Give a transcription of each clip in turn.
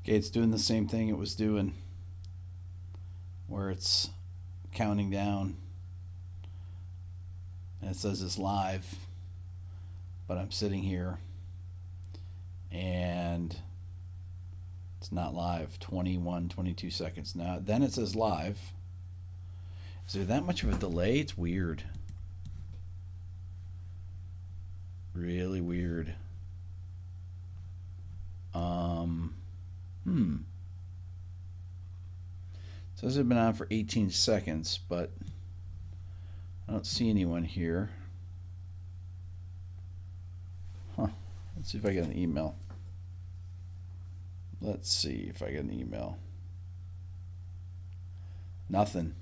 Okay, it's doing the same thing it was doing, where it's counting down and it says it's live, but I'm sitting here and it's not live. 21, 22 seconds now. Then it says live. Is there that much of a delay? It's weird. Really weird. Um, hmm. It says it's been on for 18 seconds, but I don't see anyone here. Huh. Let's see if I get an email. Let's see if I get an email. Nothing.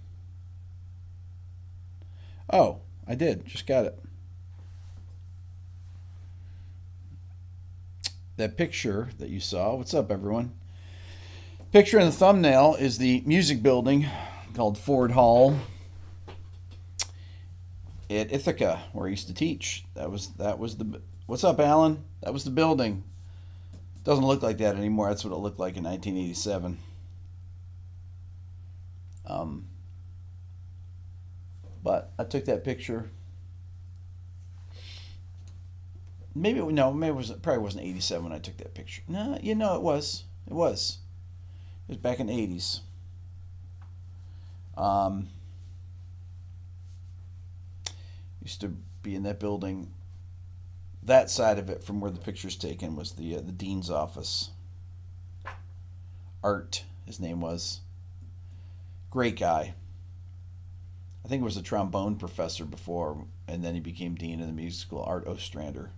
Oh, I did. Just got it. That picture that you saw. What's up, everyone? Picture in the thumbnail is the music building called Ford Hall at Ithaca, where I used to teach. That was the. What's up, Alan? That was the building. Doesn't look like that anymore. That's what it looked like in 1987. Um, but I took that picture. Maybe no, maybe probably wasn't 87 when I took that picture. No, it was. It was. It was back in the 80s. Um, used to be in that building. That side of it, from where the picture's taken, was the dean's office. Art, his name was. Great guy. I think he was a trombone professor before, and then he became dean of the music school. Art Ostrander.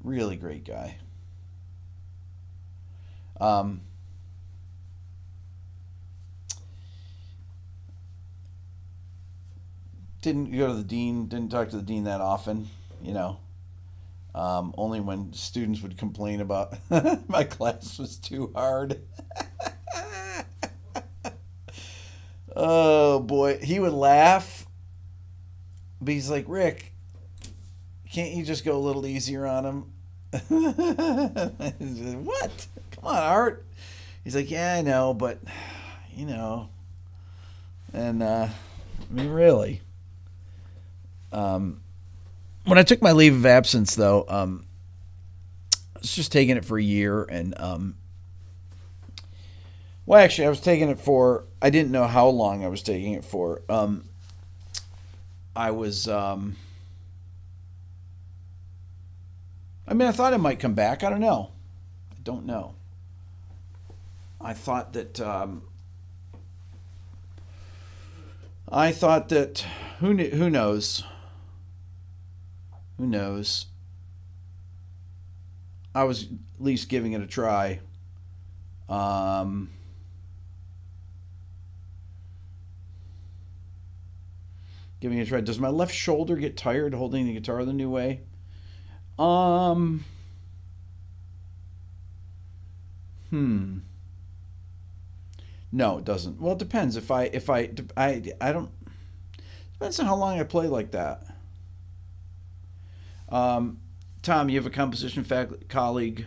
Really great guy. Um, didn't go to the dean. Didn't talk to the dean that often. You know, only when students would complain about my class was too hard. Oh boy, he would laugh, but he's like, Rick, can't you just go a little easier on him? What? Come on, Art. He's like, yeah, I know, but you know, and I mean, really. Um, when I took my leave of absence, though, I was just taking it for a year, and well, actually, I was taking it for. I didn't know how long I was taking it for. I was. I mean, I thought it might come back. I don't know. I don't know. I thought that. I thought that. Who knows? Who knows? I was at least giving it a try. Um, giving it a try. Does my left shoulder get tired holding the guitar the new way? Um, hmm. No, it doesn't. Well, it depends. I don't. Depends on how long I play like that. Um, Tom, you have a composition colleague.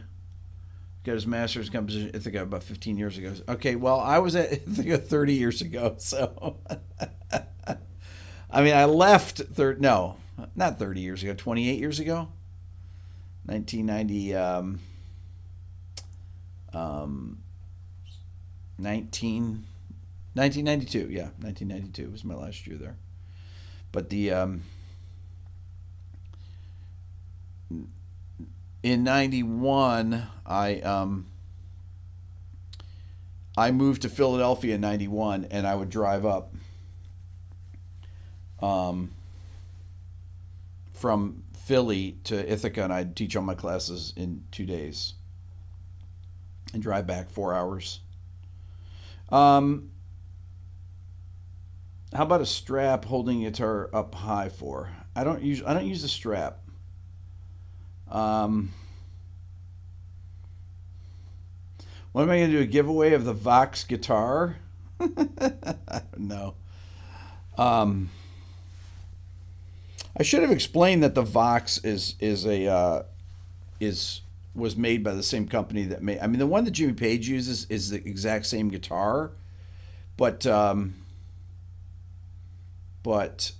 Got his master's in composition. I think about 15 years ago. Okay, well, I was at Ithaca 30 years ago. So, I mean, I left. No, not 30 years ago. 28 years ago. 1990. Um, 19, 1992. Yeah, 1992 was my last year there. But in 91, I moved to Philadelphia in 91, and I would drive up um, from Philly to Ithaca, and I'd teach all my classes in 2 days and drive back 4 hours. Um, how about a strap holding a guitar up high for? I don't use the strap. Um, what am I going to do? A giveaway of the Vox guitar? I don't know. Um, I should have explained that the Vox is was made by the same company that made. I mean, the one that Jimmy Page uses is the exact same guitar, but but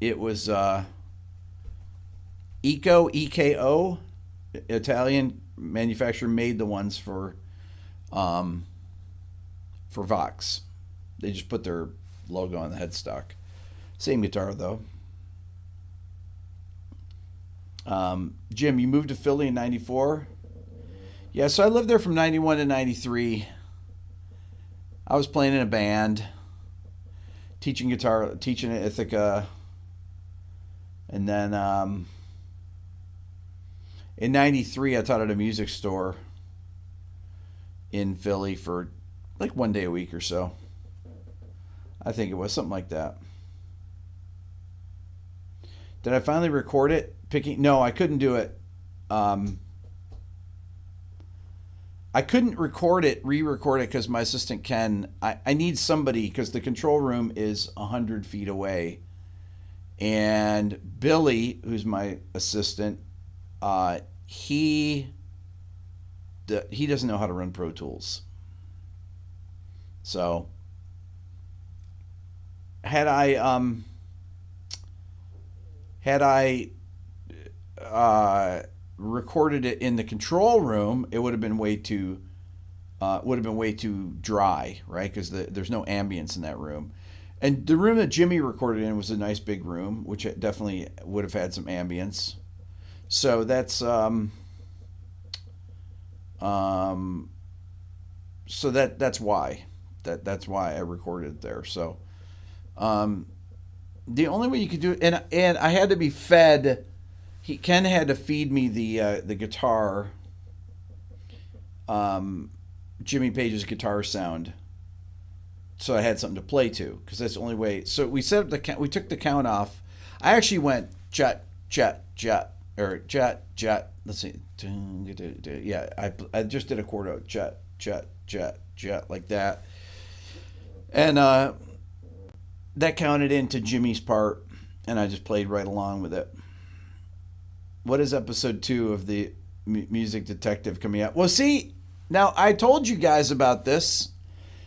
it was EKO, Italian manufacturer, made the ones for Vox. They just put their logo on the headstock. Same guitar though. Jim, you moved to Philly in '94. Yeah, so I lived there from '91 to '93. I was playing in a band, teaching guitar, teaching at Ithaca, and then in '93 I taught at a music store in Philly for like 1 day a week or so. I think it was something like that. Did I finally record it? No, I couldn't do it. I couldn't re-record it because my assistant Ken. I need somebody because the control room is 100 feet away, and Billy, who's my assistant, he doesn't know how to run Pro Tools. So had I recorded it in the control room, it would have been way too dry, right? Because there's no ambience in that room. And the room that Jimmy recorded in was a nice big room, which definitely would have had some ambience. So that's that's why I recorded it there. So the only way you could do it, and I had to be fed. Ken had to feed me the guitar, Jimmy Page's guitar sound, so I had something to play to, because that's the only way. So we set up we took the count off. I actually went jet jet jet or jet jet. Let's see, yeah. I just did a chord out, jet jet jet jet, like that, and that counted into Jimmy's part, and I just played right along with it. What is episode 2 of the Music Detective coming out? Well, see, now I told you guys about this,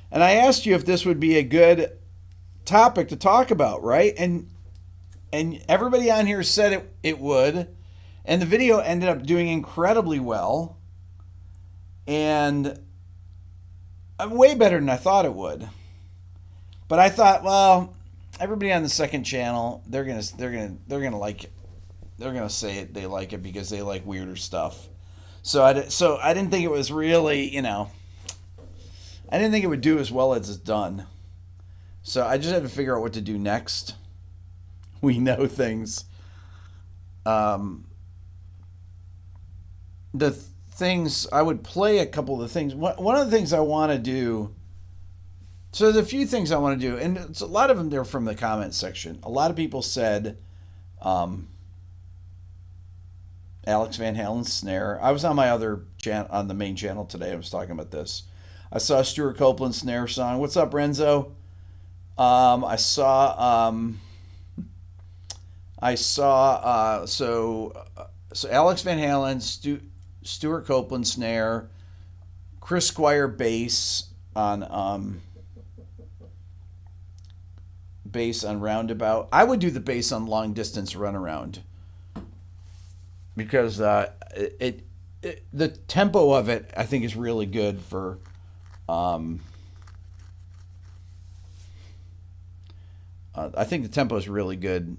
and I asked you if this would be a good topic to talk about, right? And everybody on here said it would, and the video ended up doing incredibly well, and way better than I thought it would. But I thought, well, everybody on the second channel, they're gonna like it. They're gonna say they like it because they like weirder stuff. So I didn't think it was really, I didn't think it would do as well as it's done. So I just had to figure out what to do next. We know things. The things I would play, a couple of the things. One of the things I want to do. So there's a few things I want to do, and a lot of them they're from the comment section. A lot of people said. Alex Van Halen's snare. I was on my other on the main channel today. I was talking about this. I saw Stuart Copeland's snare song. What's up, Renzo? I saw so Alex Van Halen, Stuart Copeland snare, Chris Squire bass on Roundabout. I would do the bass on Long Distance Runaround, because the tempo of it, I think, is really good for I think the tempo is really good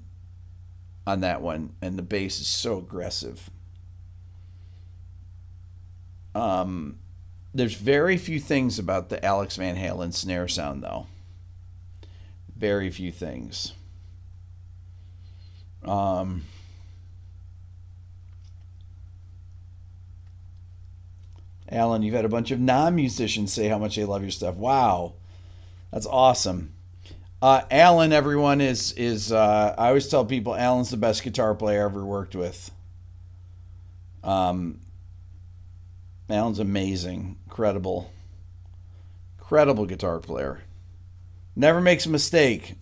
on that one, and the bass is so aggressive. There's very few things about the Alex Van Halen snare sound, though. Very few things. Alan, you've had a bunch of non-musicians say how much they love your stuff. Wow. That's awesome. Alan, everyone, is I always tell people Alan's the best guitar player I ever worked with. Alan's amazing. Incredible guitar player. Never makes a mistake.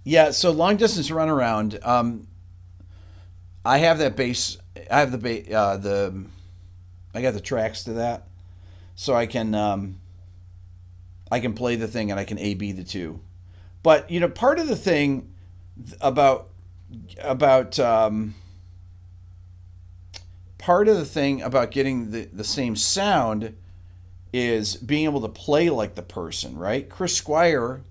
Yeah, so long distance runaround. I have that bass. I have the I got the tracks to that, so I can play the thing and I can A B the two. But part of the thing about about part of the thing about getting the same sound is being able to play like the person, right? Chris Squire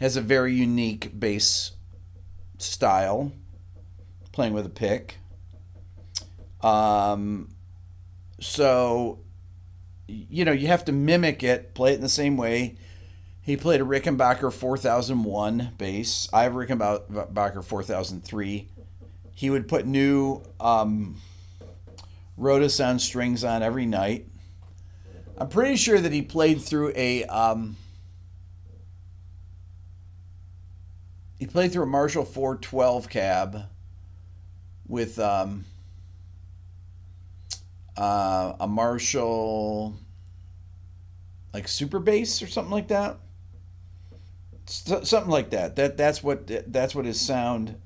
has a very unique bass style, playing with a pick. Um, so you have to mimic it, play it in the same way. He played a Rickenbacker 4001 bass. I have Rickenbacker 4003. He would put new Rotosound strings on every night. I'm pretty sure that he played through a Marshall 412 cab with a Marshall like super bass or something like that. Something like that. That's what his sound.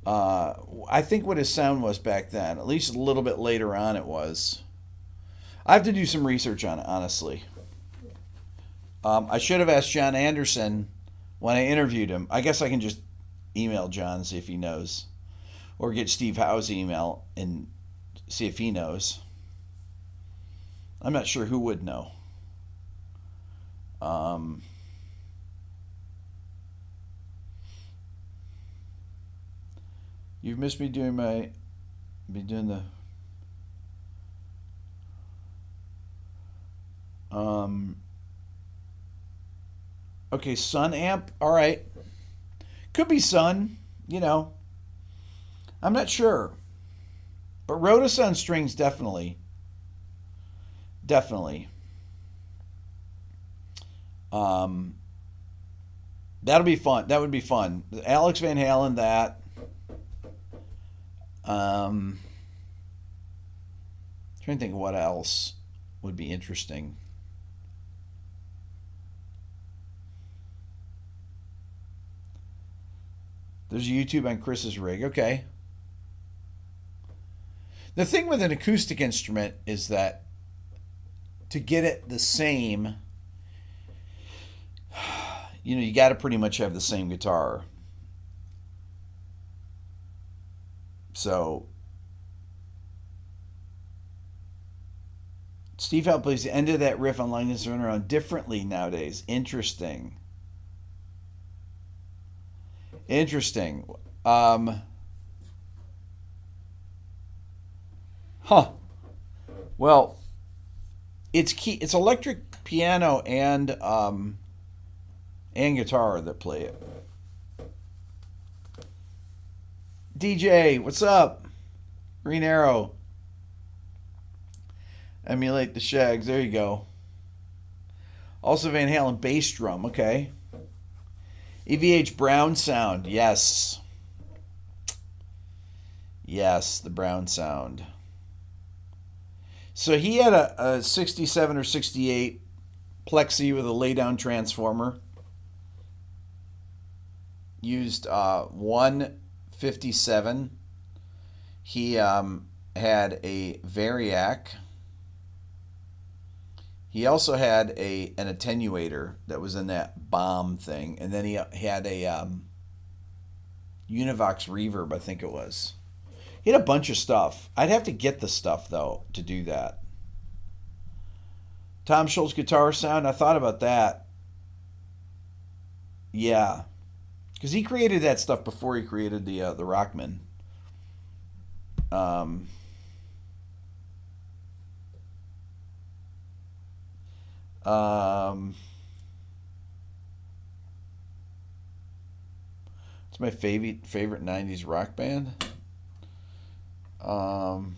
I think what his sound was back then. At least a little bit later on, it was. I have to do some research on it, honestly. I should have asked John Anderson when I interviewed him. I guess I can just email John and see if he knows, or get Steve Howe's email and see if he knows. I'm not sure who would know. Um, you've missed me doing be doing um, okay, Sun amp. All right, could be Sun. You know, I'm not sure, but Rotosun strings definitely, definitely. Um, that'll be fun. That would be fun. Alex Van Halen. That. Um, Trying to think of what else would be interesting. There's a YouTube on Chris's rig. Okay. The thing with an acoustic instrument is that to get it the same, you got to pretty much have the same guitar. So Steve Howe plays the end of that riff on Long Distance Runaround differently nowadays. Interesting. Interesting. Um, huh. Well, it's key. It's electric piano and guitar that play it. DJ, what's up? Green Arrow. Emulate the Shags. There you go. Also Van Halen bass drum. Okay. EVH Brown sound. Yes. Yes, the Brown sound. So he had a 67 or 68 Plexi with a laydown transformer. Used 157. He had a Variac. He also had an attenuator that was in that bomb thing, and then he had a Univox reverb, I think it was. He had a bunch of stuff. I'd have to get the stuff though to do that. Tom Scholz guitar sound. I thought about that. Yeah, because he created that stuff before he created the Rockman. Um, um, it's my favorite '90s rock band. Um,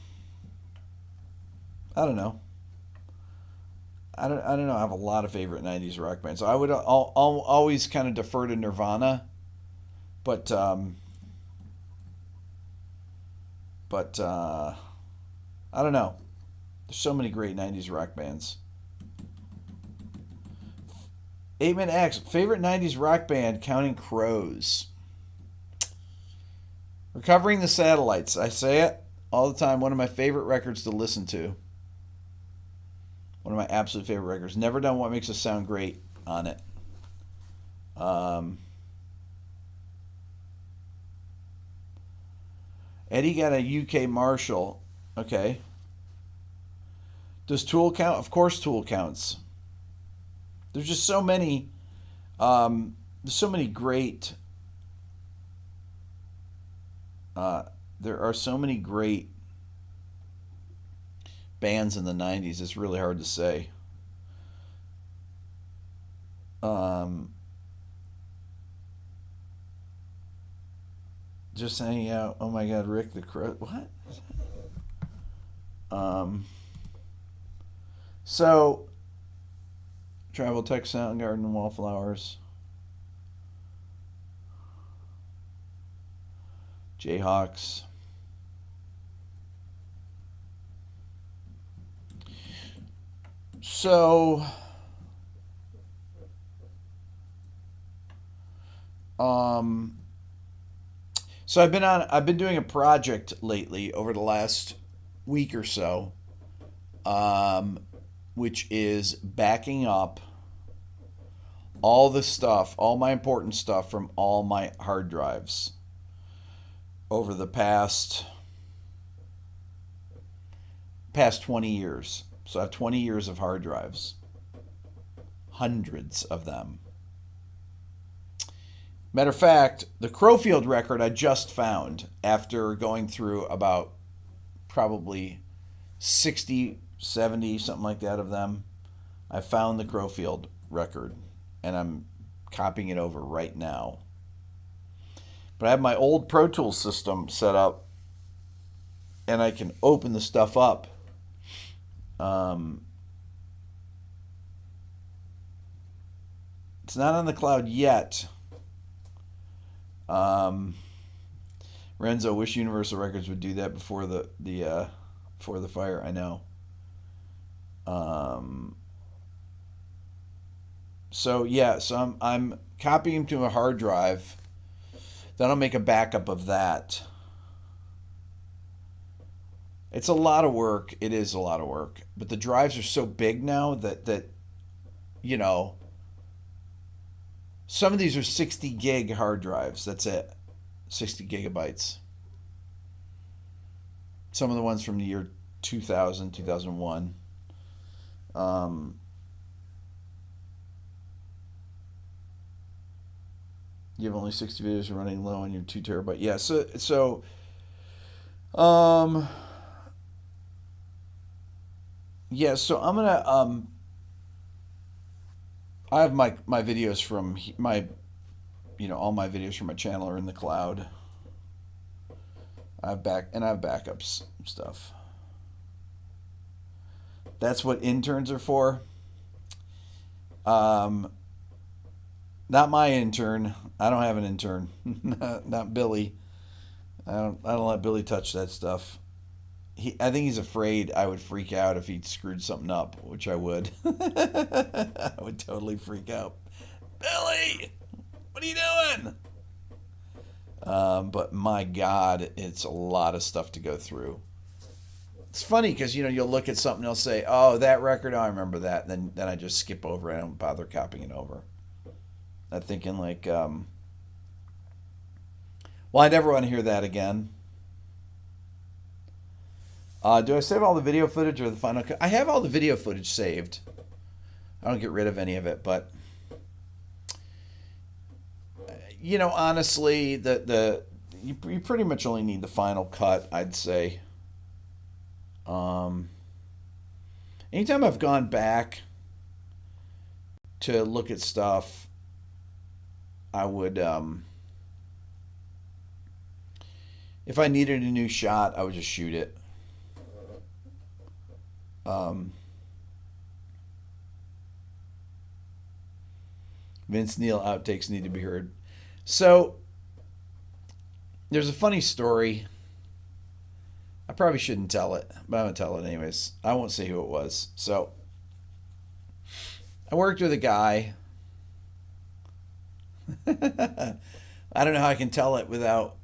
I don't know. I don't know. I have a lot of favorite '90s rock bands. So I would always kind of defer to Nirvana, but I don't know. There's so many great '90s rock bands. 8-Man X, favorite 90s rock band, Counting Crows. Recovering the Satellites. I say it all the time. One of my favorite records to listen to. One of my absolute favorite records. Never done What Makes Us Sound Great on it. Eddie got a UK Marshall. Okay. Does Tool count? Of course Tool counts. There's just so many. There's so many great. There are so many great bands in the 90s. It's really hard to say. Just hanging out. Oh my God, Rick the Crow. What? So, Travel Tech, Soundgarden, Wallflowers, Jayhawks. So, so I've been doing a project lately over the last week or so, which is backing up all the stuff, all my important stuff from all my hard drives over the past 20 years. So I have 20 years of hard drives, hundreds of them. Matter of fact, the Crowfield record I just found after going through about probably 60, 70, something like that of them. I found the Crowfield record and I'm copying it over right now. But I have my old Pro Tools system set up and I can open the stuff up. It's not on the cloud yet. Renzo, wish Universal Records would do that before the fire. I know. So yeah, so I'm copying to a hard drive. Then I'll make a backup of that. It's a lot of work. It is a lot of work. But the drives are so big now that you know, some of these are 60 gig hard drives. That's it. 60 gigabytes. Some of the ones from the year 2000, 2001. You have only 60 videos running low on your 2 terabyte. Yeah, yeah, so I'm gonna I have my videos from my all my videos from my channel are in the cloud. I have backups and stuff. That's what interns are for. Not my intern. I don't have an intern. Not Billy. I don't let Billy touch that stuff. I think he's afraid I would freak out if he screwed something up, which I would. I would totally freak out. Billy, what are you doing? But my God, it's a lot of stuff to go through. It's funny because you'll look at something, and you'll say, "Oh, that record, oh, I remember that." Then I just skip over it. I don't bother copying it over. I'm thinking like, well, I never want to hear that again. Do I save all the video footage or the final cut? I have all the video footage saved. I don't get rid of any of it, but honestly, you pretty much only need the final cut, I'd say. Anytime I've gone back to look at stuff, I would, if I needed a new shot, I would just shoot it. Vince Neil outtakes need to be heard. So, there's a funny story. I probably shouldn't tell it, but I'm going to tell it anyways. I won't say who it was. So, I worked with a guy I don't know how I can tell it without.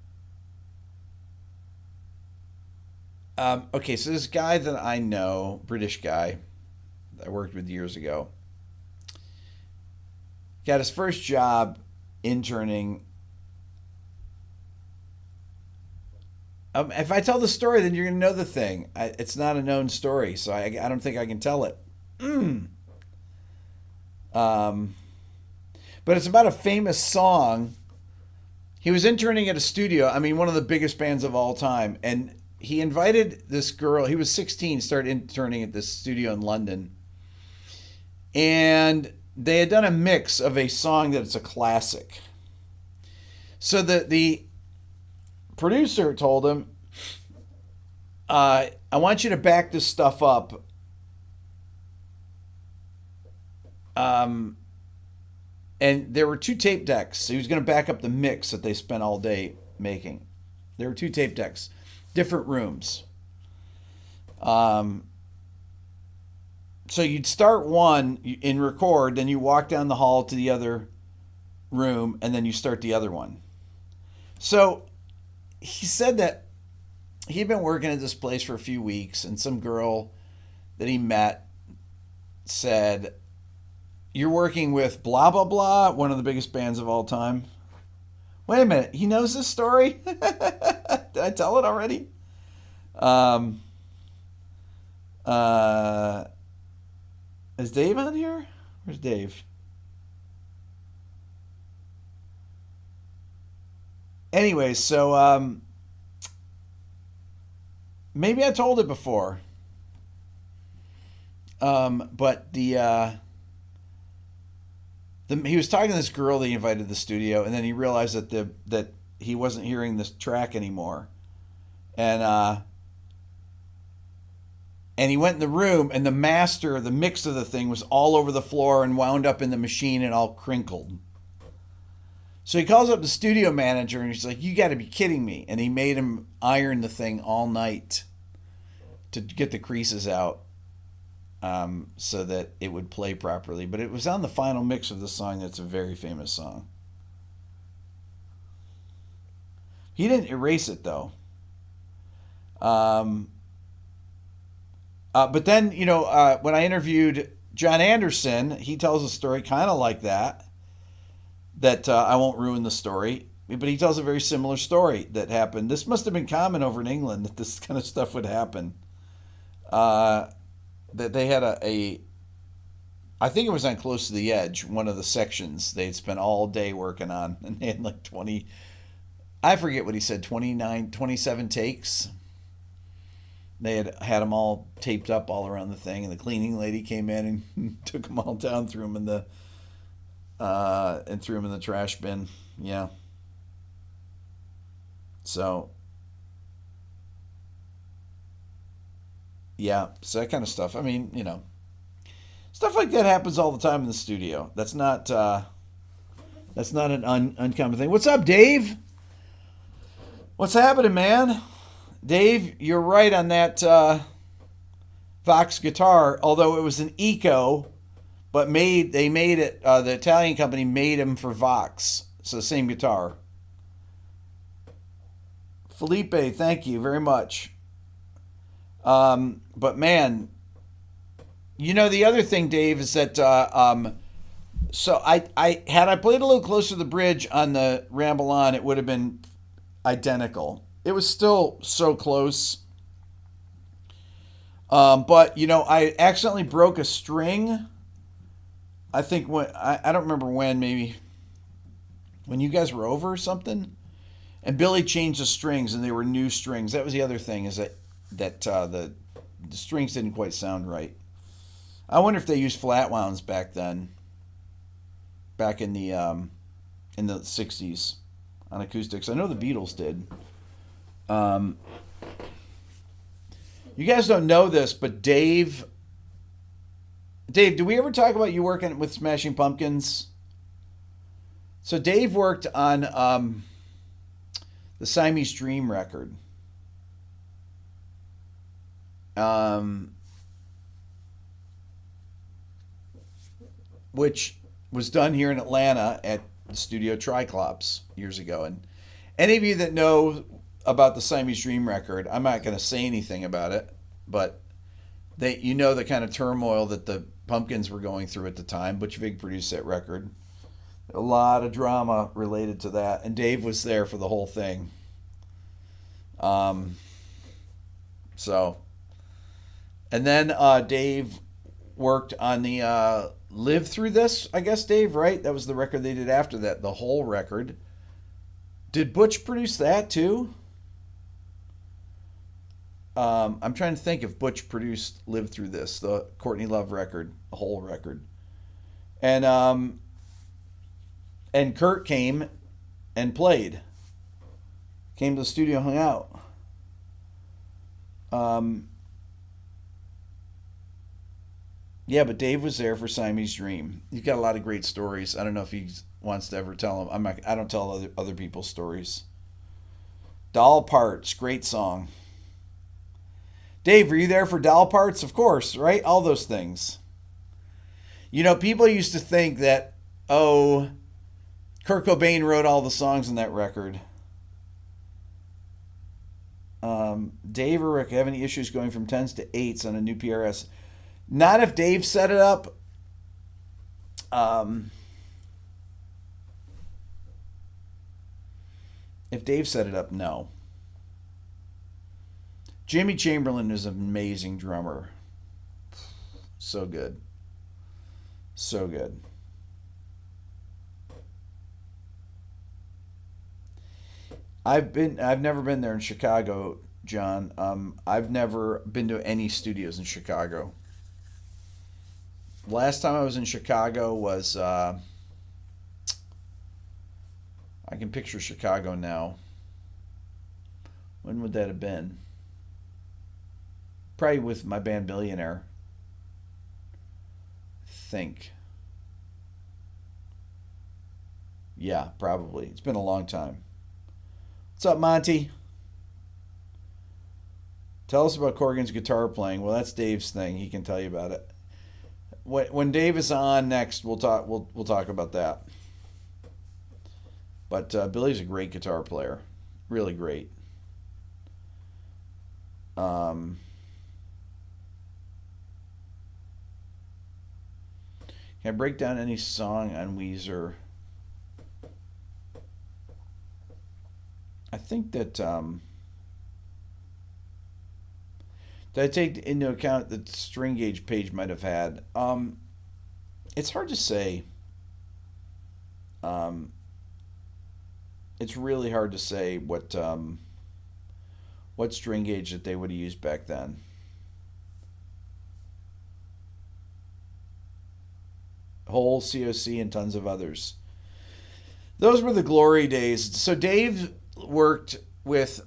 Okay, so this guy that I know, British guy, I worked with years ago, got his first job interning. If I tell the story, then you're gonna know the thing. It's not a known story, so I don't think I can tell it. Mm. Um, but it's about a famous song. He was interning at a studio. I mean, one of the biggest bands of all time, and he invited this girl. He was 16, started interning at this studio in London, and they had done a mix of a song that's a classic. So the producer told him, "I want you to back this stuff up." Um, and there were two tape decks. So he was going to back up the mix that they spent all day making. There were two tape decks, different rooms. Um, so you'd start one in record, then you walk down the hall to the other room, and then you start the other one. So he said that he'd been working at this place for a few weeks, and some girl that he met said, "You're working with blah, blah, blah, one of the biggest bands of all time." Wait a minute, he knows this story? Did I tell it already? Um, uh, is Dave on here? Where's Dave? Anyway, so maybe I told it before. But he was talking to this girl that he invited to the studio, and then he realized that he wasn't hearing this track anymore, and and he went in the room, and the mix of the thing was all over the floor and wound up in the machine and all crinkled. So he calls up the studio manager and he's like, "You got to be kidding me!" And he made him iron the thing all night to get the creases out, so that it would play properly. But it was on the final mix of the song. That's a very famous song. He didn't erase it though. Um, but then, when I interviewed John Anderson, he tells a story kind of like that. That I won't ruin the story, but he tells a very similar story that happened. This must have been common over in England that this kind of stuff would happen. Uh, that they had I think it was on Close to the Edge, one of the sections they'd spent all day working on, and they had like 20, I forget what he said, 29, 27 takes. They had them all taped up all around the thing, and the cleaning lady came in and took them all down, threw them in the trash bin. Yeah. So yeah, so that kind of stuff. I mean, stuff like that happens all the time in the studio. That's not an uncommon thing. What's up, Dave? What's happening, man? Dave, you're right on that Vox guitar. Although it was an Eco, but they made it. The Italian company made them for Vox, so same guitar. Felipe, thank you very much. But man, the other thing, Dave, is that so I had I played a little closer to the bridge on the Ramble On, it would have been identical. It was still so close. But I accidentally broke a string. I think I don't remember when, maybe when you guys were over or something, and Billy changed the strings and they were new strings. That was the other thing, is that the strings didn't quite sound right. I wonder if they used flat wounds back then, back in the '60s on acoustics. I know the Beatles did. Um, you guys don't know this, but Dave, did we ever talk about you working with Smashing Pumpkins? So Dave worked on the Siamese Dream record. Um, which was done here in Atlanta at the studio Triclops years ago. And any of you that know about the Siamese Dream record, I'm not going to say anything about it, but you know the kind of turmoil that the Pumpkins were going through at the time. Butch Vig produced that record. A lot of drama related to that, and Dave was there for the whole thing. Um, so, and then Dave worked on the Live Through This, I guess, Dave, right? That was the record they did after that, the whole record. Did Butch produce that too? I'm trying to think if Butch produced Live Through This, the Courtney Love record, the whole record. And Kurt came and played. Came to the studio, hung out. Um, yeah, but Dave was there for Siamese Dream. He's got a lot of great stories. I don't know if he wants to ever tell them. I don't tell other people's stories. Doll Parts, great song. Dave, were you there for Doll Parts? Of course, right? All those things. You know, people used to think that, oh, Kurt Cobain wrote all the songs in that record. Dave or Rick have any issues going from 10s to 8s on a new PRS? Not if Dave set it up. If Dave set it up, no. Jimmy Chamberlain is an amazing drummer. So good. So good. I've never been there in Chicago, John. I've never been to any studios in Chicago. Last time I was in Chicago was I can picture Chicago now. When would that have been? Probably with my band Billionaire. Think. Yeah, probably. It's been a long time. What's up, Monty? Tell us about Corgan's guitar playing. Well, that's Dave's thing. He can tell you about it. When Dave is on next, we'll talk. We'll talk about that. But Billy's a great guitar player, really great. Can I break down any song on Weezer? I think that did I take into account that the string gauge page might have had? It's hard to say. Um, it's really hard to say what string gauge that they would have used back then. Hole, COC, and tons of others. Those were the glory days. So Dave worked with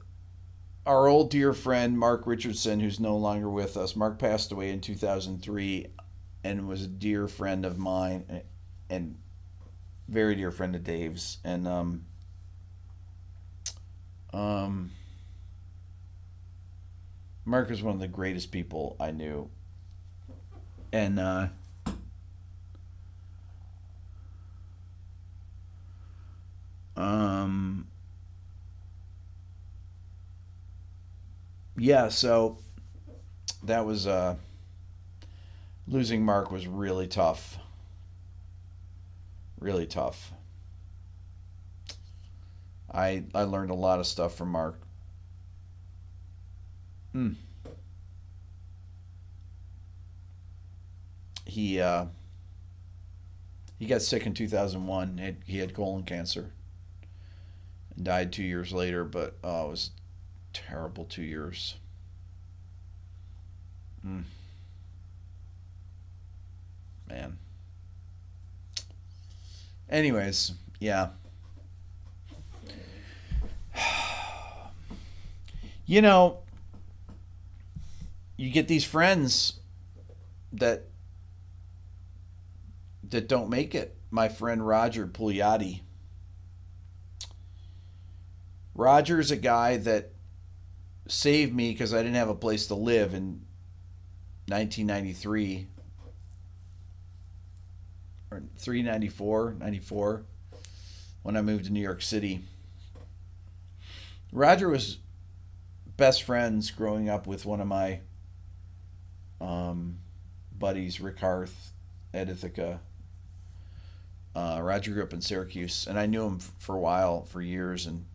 our old dear friend Mark Richardson, who's no longer with us. Mark passed away in 2003 and was a dear friend of mine and very dear friend of Dave's. And Mark was one of the greatest people I knew. And yeah, so that was losing Mark was really tough. Really tough. I learned a lot of stuff from Mark. Mm. He got sick in 2001. He had colon cancer and died 2 years later, but it was terrible 2 years. Mm, man. Anyways, yeah. You know, you get these friends that don't make it. My friend Roger Pugliati. Roger's a guy that saved me because I didn't have a place to live in 1993 or 394, 94. when I moved to New York City. Roger was best friends growing up with one of my um, buddies, Rick Harth at Ithaca. Roger grew up in Syracuse, and I knew him for a while, for years. And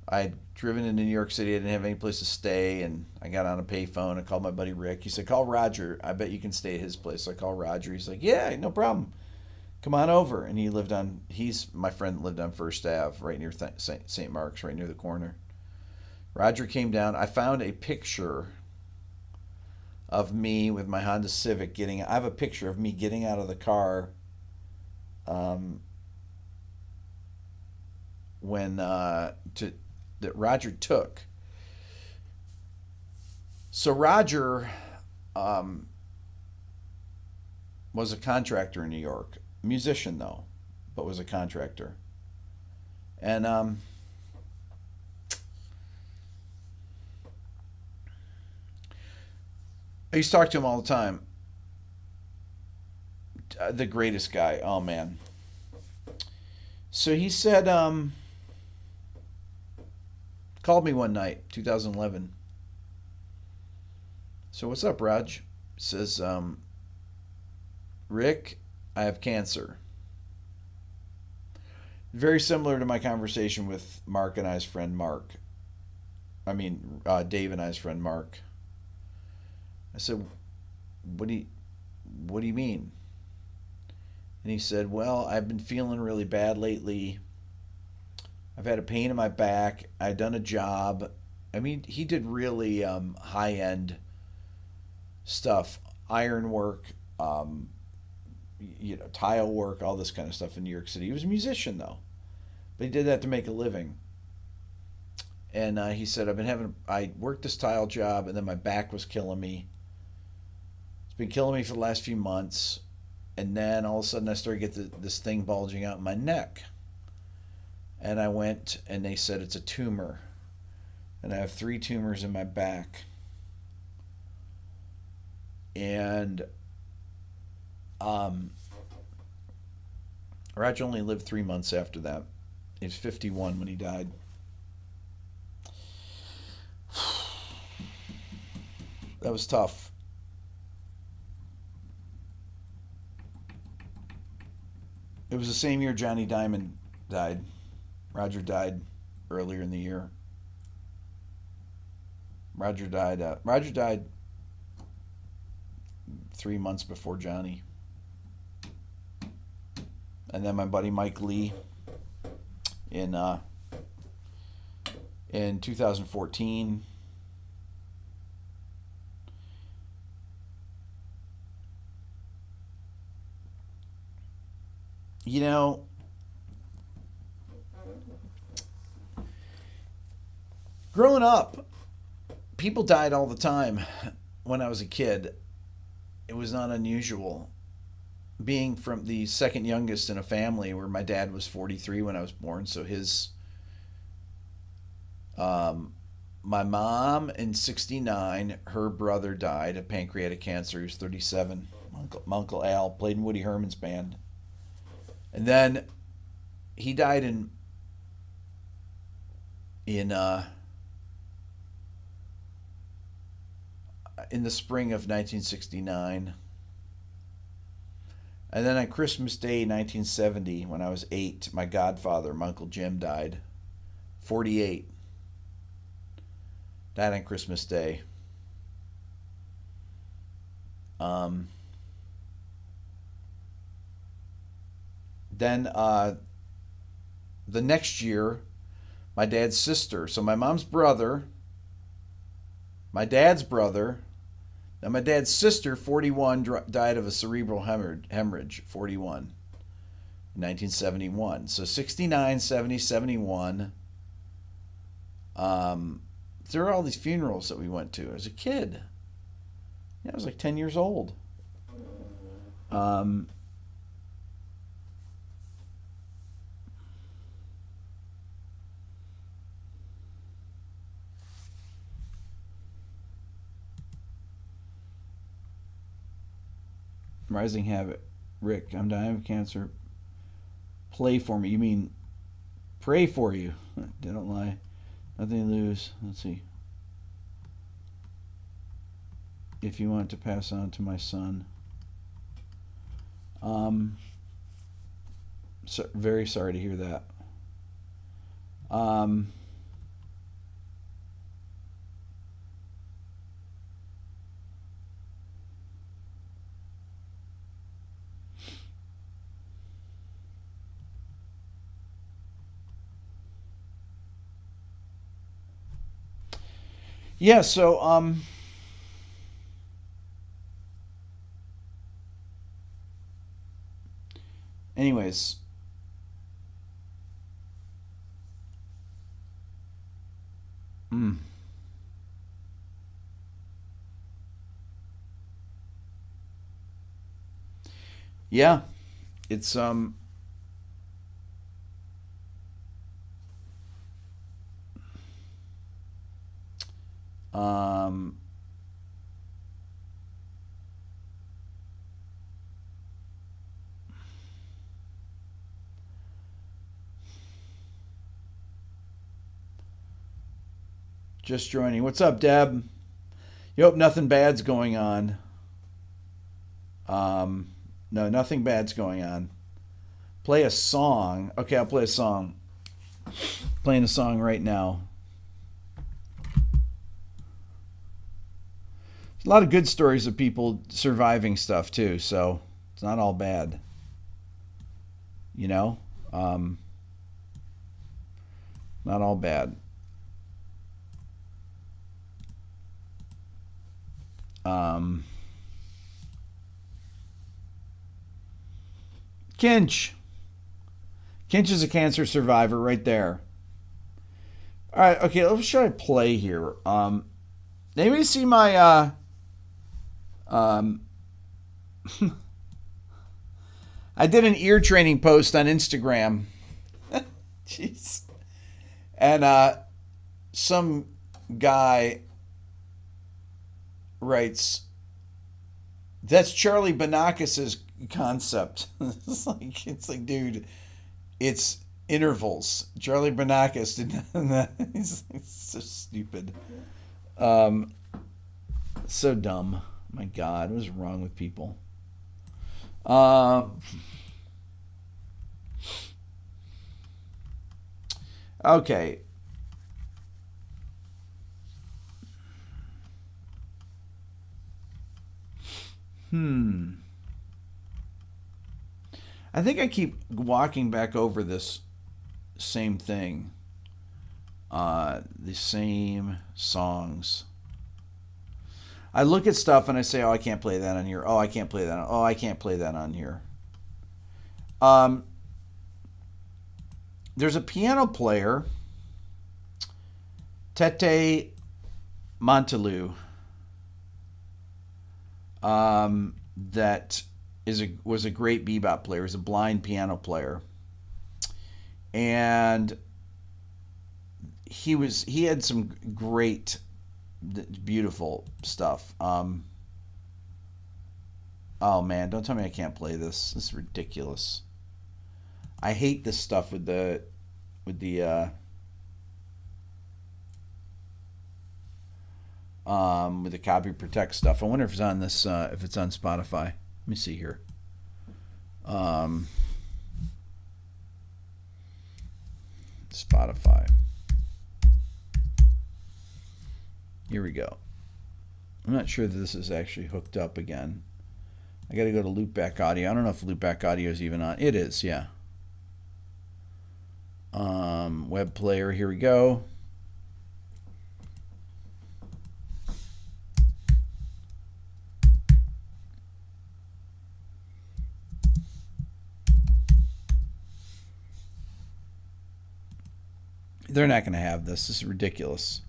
I'd driven into New York City. I didn't have any place to stay, and I got on a payphone. I called my buddy Rick. He said, "Call Roger. I bet you can stay at his place." So I called Roger. He's like, "Yeah, no problem. Come on over." And he's my friend that lived on First Ave, right near St. Mark's, right near the corner. Roger came down. I found a picture of me with my Honda Civic I have a picture of me getting out of the car um, when that Roger took. So Roger um, was a contractor in New York, musician though, but was a contractor, and I used to talk to him all the time. The greatest guy. Oh man. So he said, called me one night, 2011. So what's up, Raj? Says, Rick, I have cancer. Very similar to my conversation with Mark and I's friend Mark. Dave and I's friend Mark. I said, what do you mean? And he said, well, I've been feeling really bad lately. I've had a pain in my back. I'd done a job. I mean, he did really high end stuff, iron work, tile work, all this kind of stuff in New York City. He was a musician though, but he did that to make a living. And he said, I worked this tile job, and then my back was killing me. It's been killing me for the last few months. And then all of a sudden I started to get this thing bulging out in my neck. And I went, and they said it's a tumor. And I have 3 tumors in my back. And Raj only lived 3 months after that. He was 51 when he died. That was tough. It was the same year Johnny Diamond died. Roger died earlier in the year. Roger died. Roger died 3 months before Johnny. And then my buddy Mike Lee in 2014. You know, growing up, people died all the time when I was a kid. It was not unusual. Being from the second youngest in a family where my dad was 43 when I was born, so my mom in 69, her brother died of pancreatic cancer. He was 37. My Uncle Al played in Woody Herman's band. And then he died in the spring of 1969. And then on Christmas Day 1970, when I was 8, my godfather, my Uncle Jim, died. 48. Died on Christmas Day. Then the next year, my dad's sister, so my mom's brother, my dad's brother, and my dad's sister, 41, died of a cerebral hemorrhage, 41, in 1971. So 69, 70, 71. There are all these funerals that we went to as a kid. Yeah, I was like 10 years old. Rising Habit. Rick, I'm dying of cancer. Play for me. You mean pray for you. Don't lie. Nothing to lose. Let's see. If you want to pass on to my son. So, very sorry to hear that. Yeah, so anyways, mm, yeah, it's um just joining. What's up, Deb? You hope nothing bad's going on. Um, no, nothing bad's going on. Play a song. Okay, I'll play a song. Playing a song right now. There's a lot of good stories of people surviving stuff too, so it's not all bad. You know, um, not all bad. Um, Kinch. Kinch is a cancer survivor right there. All right, okay, let's try to play here. Anybody see my um I did an ear training post on Instagram. Jeez. And some guy writes, that's Charlie Banakis's concept. It's like, dude, it's intervals. Charlie Banakis did not. He's so stupid. Um, so dumb. My God, what is wrong with people? Okay. I think I keep walking back over this same thing. The same songs. I look at stuff and I say, "Oh, I can't play that on here. Oh, I can't play that. Oh, I can't play that on here." Um, there's a piano player, Tete Montelou, that was a great bebop player. He's a blind piano player, and he had some great, beautiful stuff. Oh man, don't tell me I can't play this. This is ridiculous. I hate this stuff with the copy protect stuff. I wonder if it's on this if it's on Spotify. Let me see here. Spotify. Here we go. I'm not sure that this is actually hooked up again. I got to go to loopback audio. I don't know if loopback audio is even on. It is, yeah. Web player. Here we go. They're not going to have this. This is ridiculous.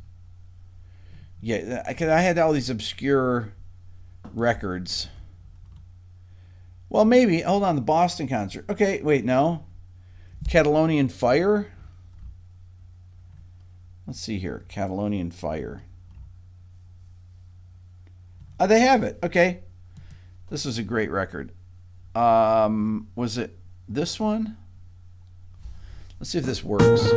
Yeah, I had all these obscure records. Well, maybe. Hold on, the Boston concert. Okay, wait, no. Catalonian Fire? Let's see here. Catalonian Fire. Oh, they have it. Okay. This was a great record. Was it this one? Let's see if this works.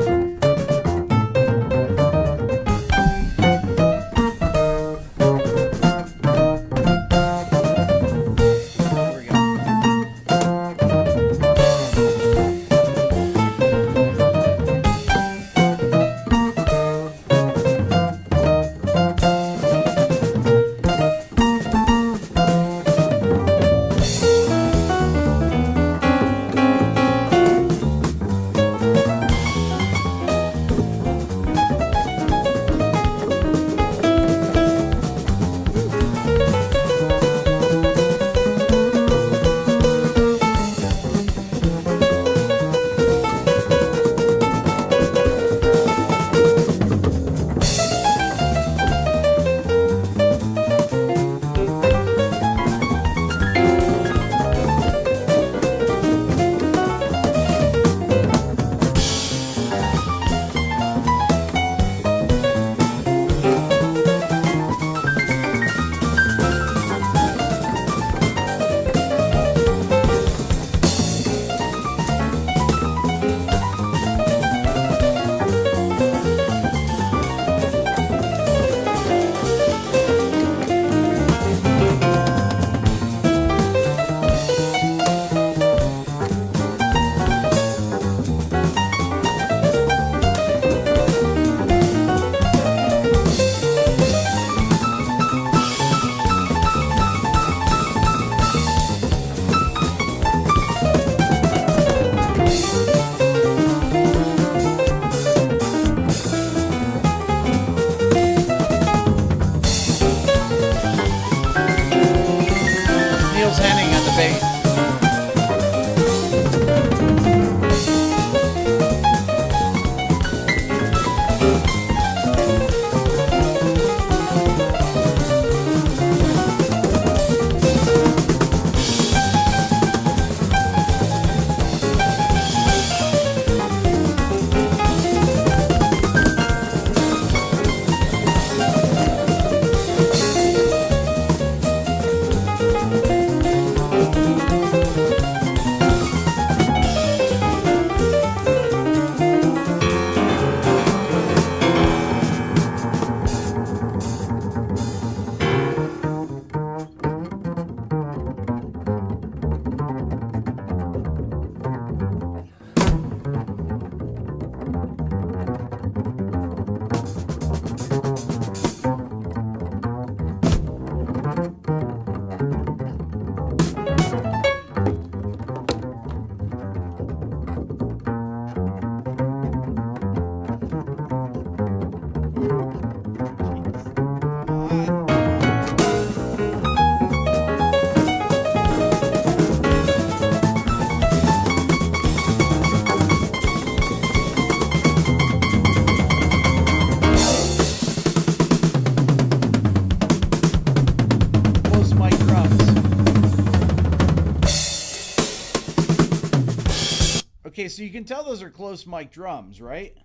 Okay, so you can tell those are close mic drums, right?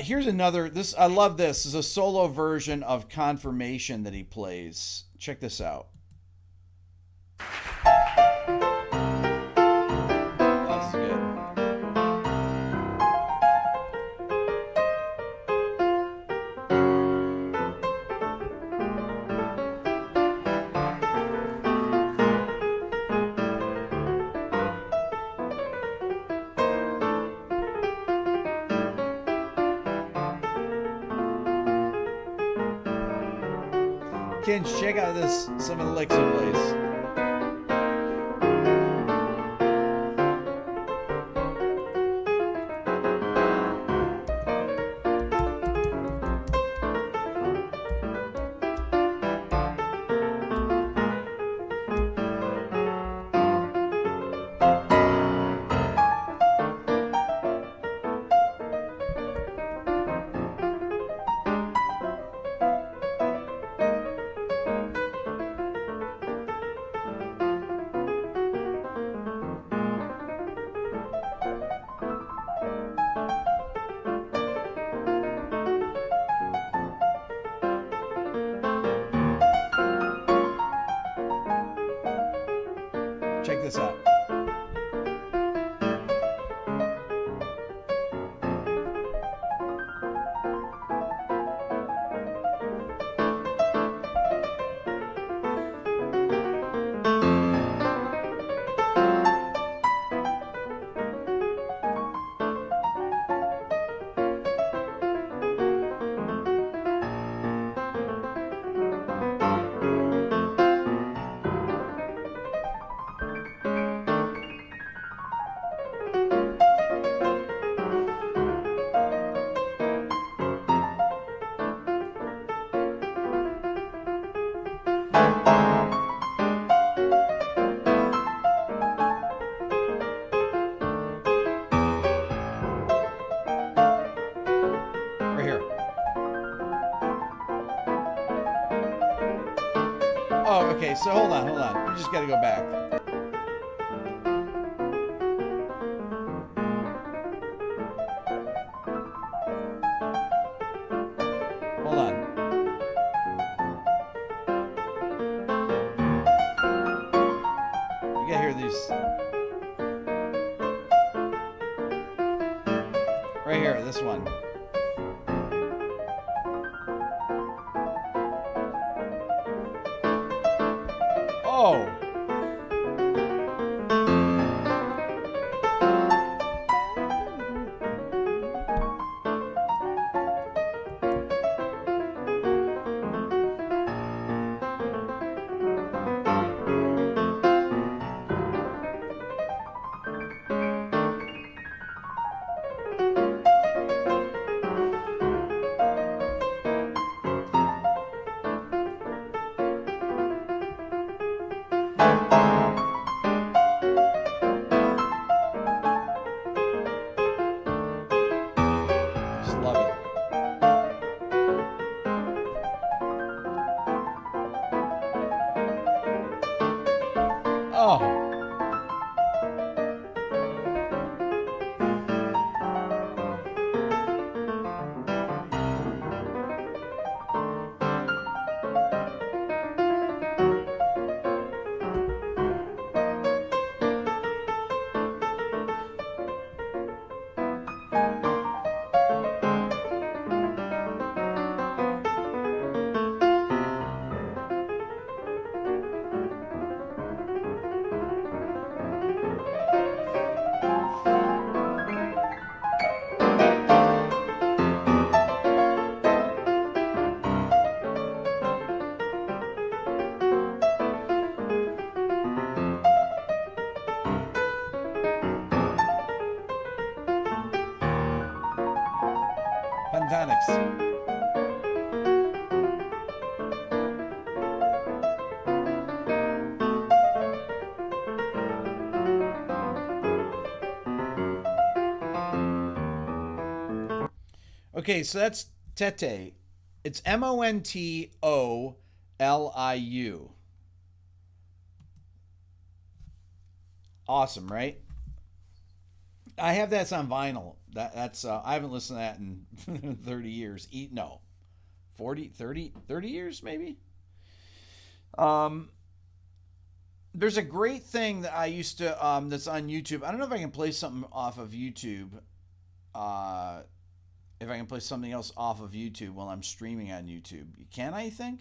Here's another. I love this. This is a solo version of Confirmation that he plays. Check this out. That's good. Ken, check out some of the licks he plays. Check this out. Okay, so hold on. We just got to go back. Hold on. You gotta hear these. Right here, this one. Oh! Just love it. Oh! Pentatonics. Okay, so that's Tete. It's Montoliu. Awesome, right? I have that on vinyl. That's I haven't listened to that in 30 years. No. 30 years maybe. There's a great thing that I used to that's on YouTube. I don't know if I can play something off of YouTube. If I can play something else off of YouTube while I'm streaming on YouTube. Can I think?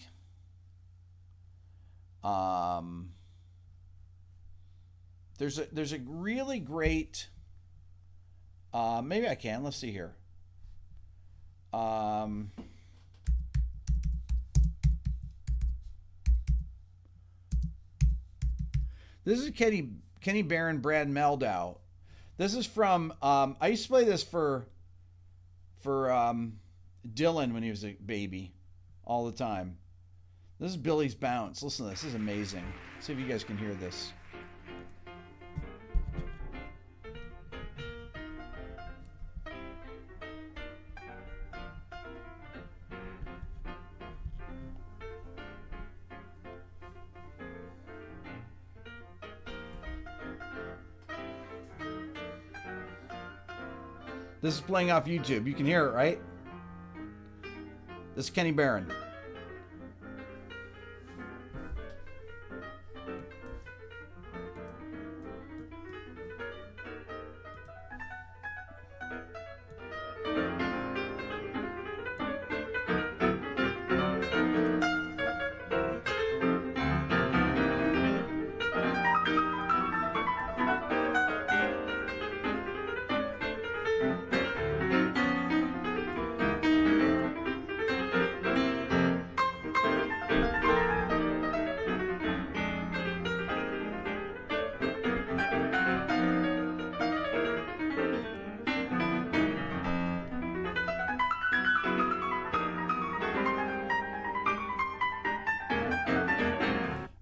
There's a really great maybe I can. Let's see here. This is Kenny Barron, Brad Meldau. This is from I used to play this for Dylan when he was a baby all the time. This is Billy's Bounce. Listen to this. This is amazing. Let's see if you guys can hear this. This is playing off YouTube. You can hear it, right? This is Kenny Barron.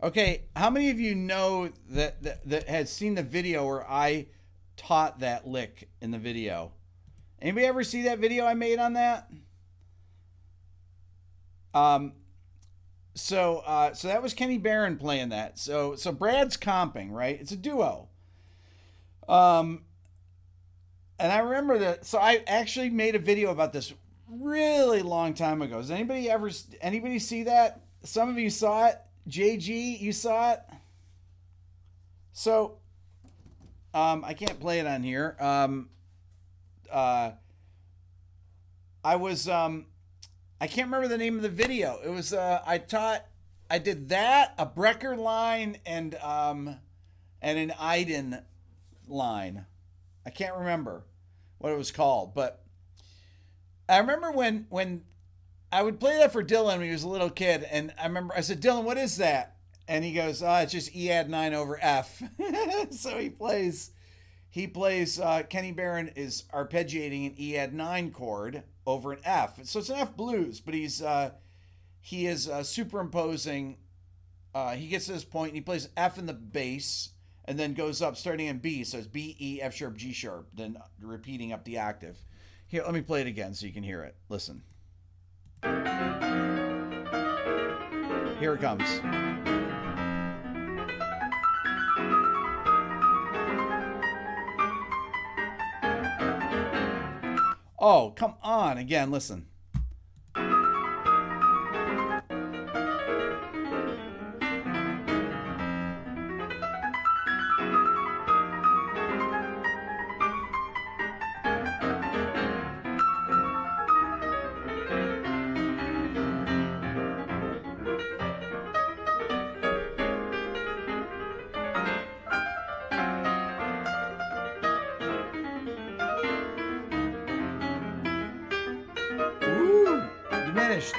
Okay, how many of you know that has seen the video where I taught that lick in the video? Anybody ever see that video I made on that? So that was Kenny Barron playing that. So Brad's comping, right? It's a duo. Um, and I remember that. So I actually made a video about this really long time ago. Does anybody see that? Some of you saw it. JG, you saw it. So I can't play it on here. Uh, I was I can't remember the name of the video. It was I did that, a Brecker line, and an Iden line. I can't remember what it was called, but I remember when I would play that for Dylan when he was a little kid, and I remember I said, "Dylan, what is that?" And he goes, "Oh, it's just E add 9 over F." So he plays Kenny Barron is arpeggiating an E add 9 chord over an F. So it's an F blues, but he is superimposing. He gets to this point and he plays F in the bass and then goes up starting in B. So it's B, E, F sharp, G sharp, then repeating up the octave. Here, let me play it again so you can hear it. Listen. Here it comes. Oh, come on. Again, listen. Ooh, diminished.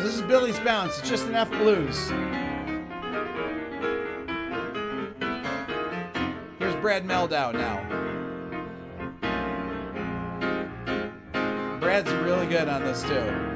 This is Billy's Bounce. It's just an F blues. Here's Brad Meldau now. Brad's really good on this too.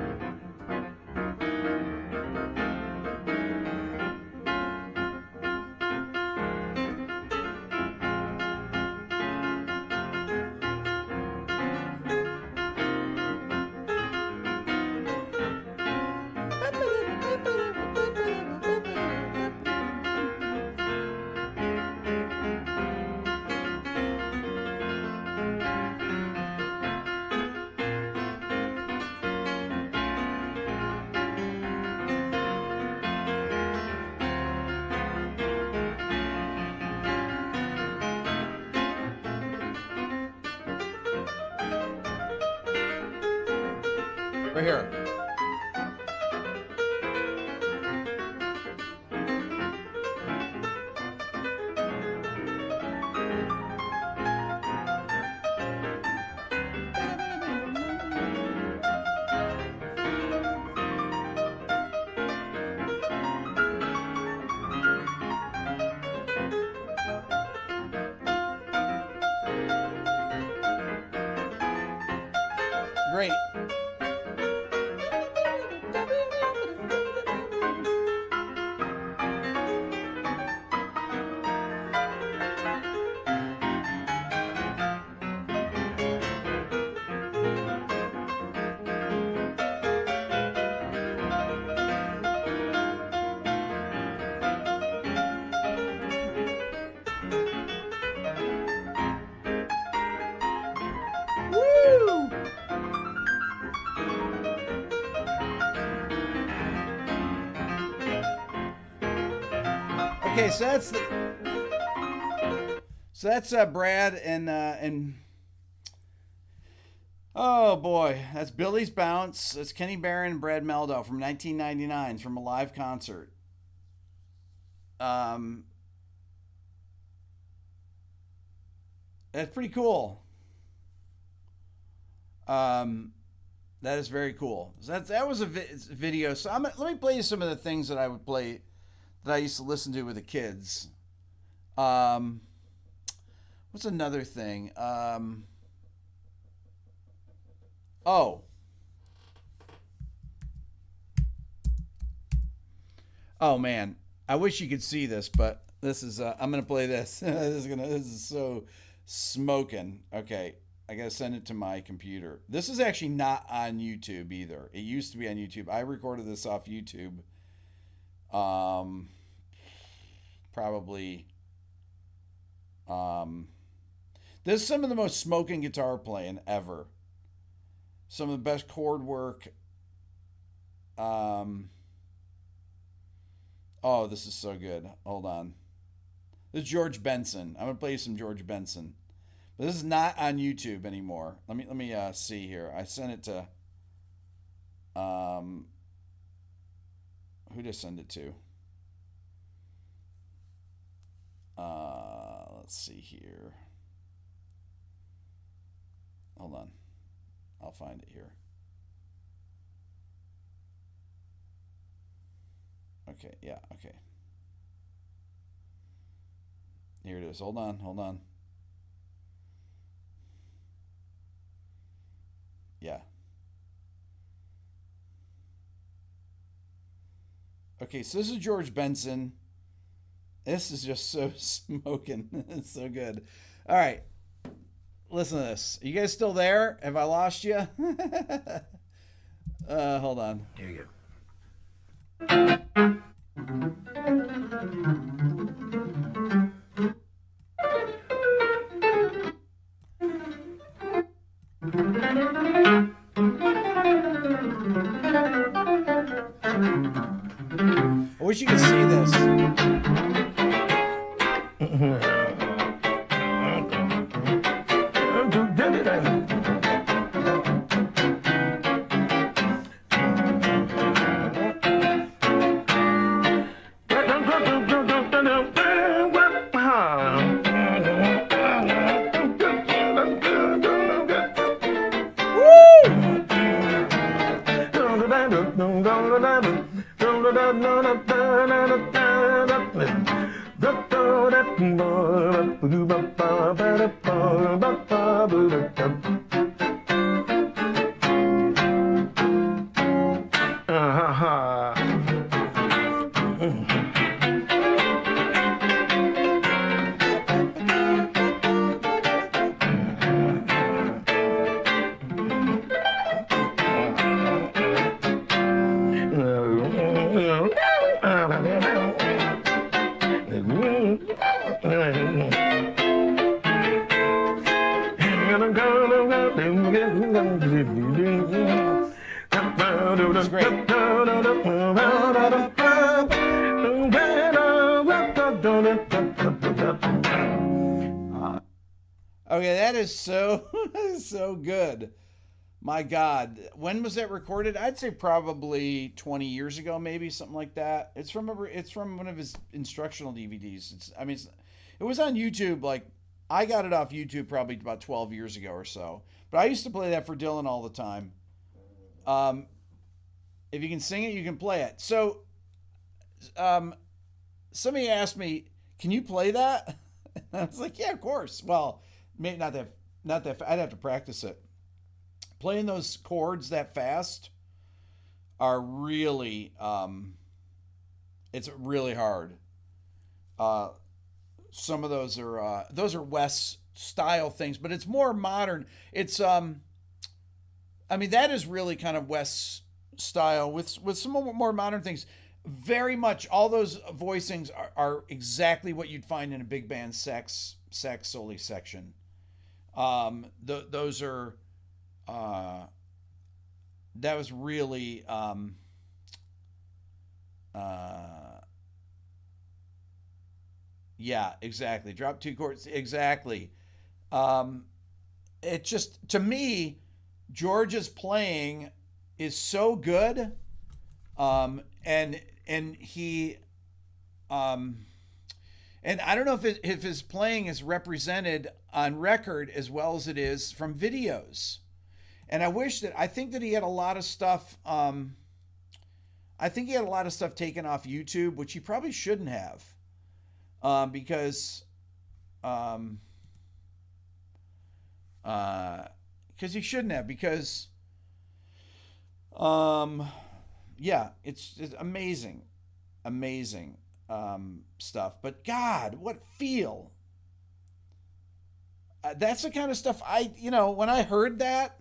Right here. Great. Woo! Okay, so that's Brad and oh boy, that's Billy's Bounce. That's Kenny Barron and Brad Meldau from 1999 from a live concert. Um, that's pretty cool. Um, That is very cool. So that was a video. So let me play you some of the things that I would play that I used to listen to with the kids. Um, what's another thing? Oh, oh man, I wish you could see this, but this is. I'm gonna play this. This is so smoking. Okay, I gotta send it to my computer. This is actually not on YouTube either. It used to be on YouTube. I recorded this off YouTube. Um, probably. Um, this is some of the most smoking guitar playing ever. Some of the best chord work. Um, oh, this is so good. Hold on. This is George Benson. I'm gonna play you some George Benson. But this is not on YouTube anymore. Let me see here. I sent it to who did I send it to? Let's see here. Hold on. I'll find it here. Okay, yeah, okay. Here it is. Hold on, hold on. Yeah. Okay, so this is George Benson. This is just so smoking. It's so good. All right, listen to this. Are you guys still there? Have I lost you? Hold on. Here you I wish you could see this. It's great. Okay, that is so so good. My God, when was that recorded? I'd say probably 20 years ago, maybe something like that. It's from one of his instructional DVDs. It was on YouTube. Like I got it off YouTube probably about 12 years ago or so. But I used to play that for Dylan all the time. Um, if you can sing it, you can play it. So, somebody asked me, "Can you play that?" And I was like, "Yeah, of course." Well, maybe not that. I'd have to practice it. Playing those chords that fast are really, it's really hard. Uh, some of those are Wes style things, but it's more modern. It's that is really kind of Wes style with some more modern things. Very much all those voicings are exactly what you'd find in a big band sax soli section. Those are that was really uh, yeah, exactly. Drop two chords exactly. Um, it just to me, George's playing is so good, and he and I don't know if his playing is represented on record as well as it is from videos. And I think that he had a lot of stuff. I think he had a lot of stuff taken off YouTube, which he probably shouldn't have, because he shouldn't have because yeah, it's amazing, amazing stuff. But God, what feel? That's the kind of stuff when I heard that.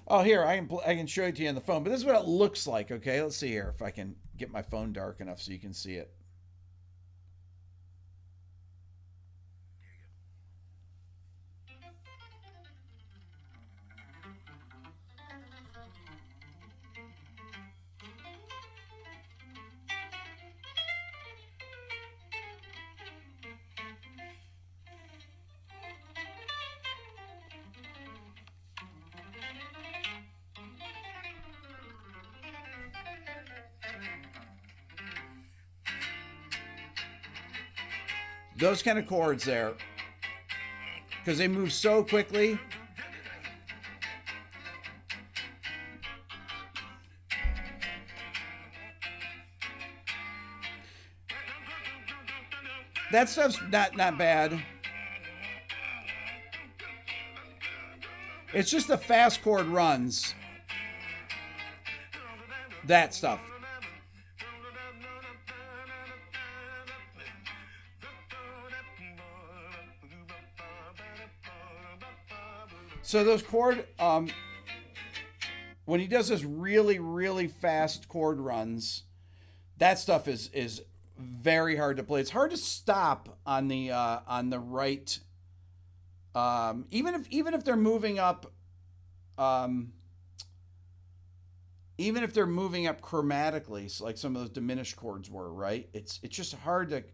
Oh, here I can show it to you on the phone. But this is what it looks like. Okay, let's see here if I can get my phone dark enough so you can see it. Those kind of chords there, because they move so quickly. That stuff's not bad. It's just the fast chord runs. That stuff. So those chord, when he does those really, really fast chord runs, that stuff is very hard to play. It's hard to stop on the right. Even if they're moving up, even if they're moving up chromatically, so like some of those diminished chords were, right? It's just hard to.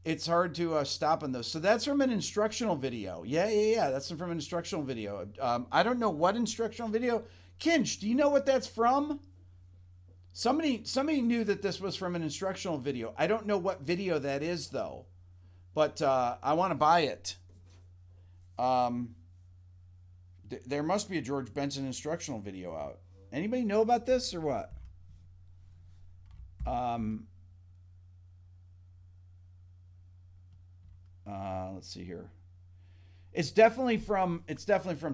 It's hard to stop on those. So that's from an instructional video. Yeah. That's from an instructional video. I don't know what instructional video. Kinch, do you know what that's from? Somebody knew that this was from an instructional video. I don't know what video that is though, but I want to buy it. There must be a George Benson instructional video out. Anybody know about this or what? Let's see here. It's definitely from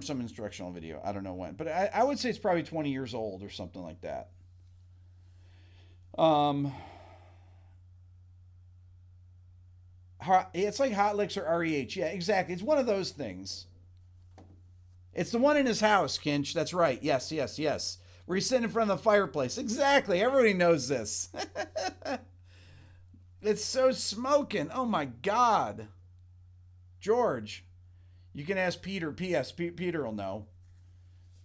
some instructional video. I don't know when, but I would say it's probably 20 years old or something like that. It's like Hot Licks or REH. Yeah, exactly. It's one of those things. It's the one in his house, Kinch. That's right. Yes. Where he's sitting in front of the fireplace. Exactly. Everybody knows this. It's so smoking. Oh my God. George, you can ask Peter. P.S. Peter will know.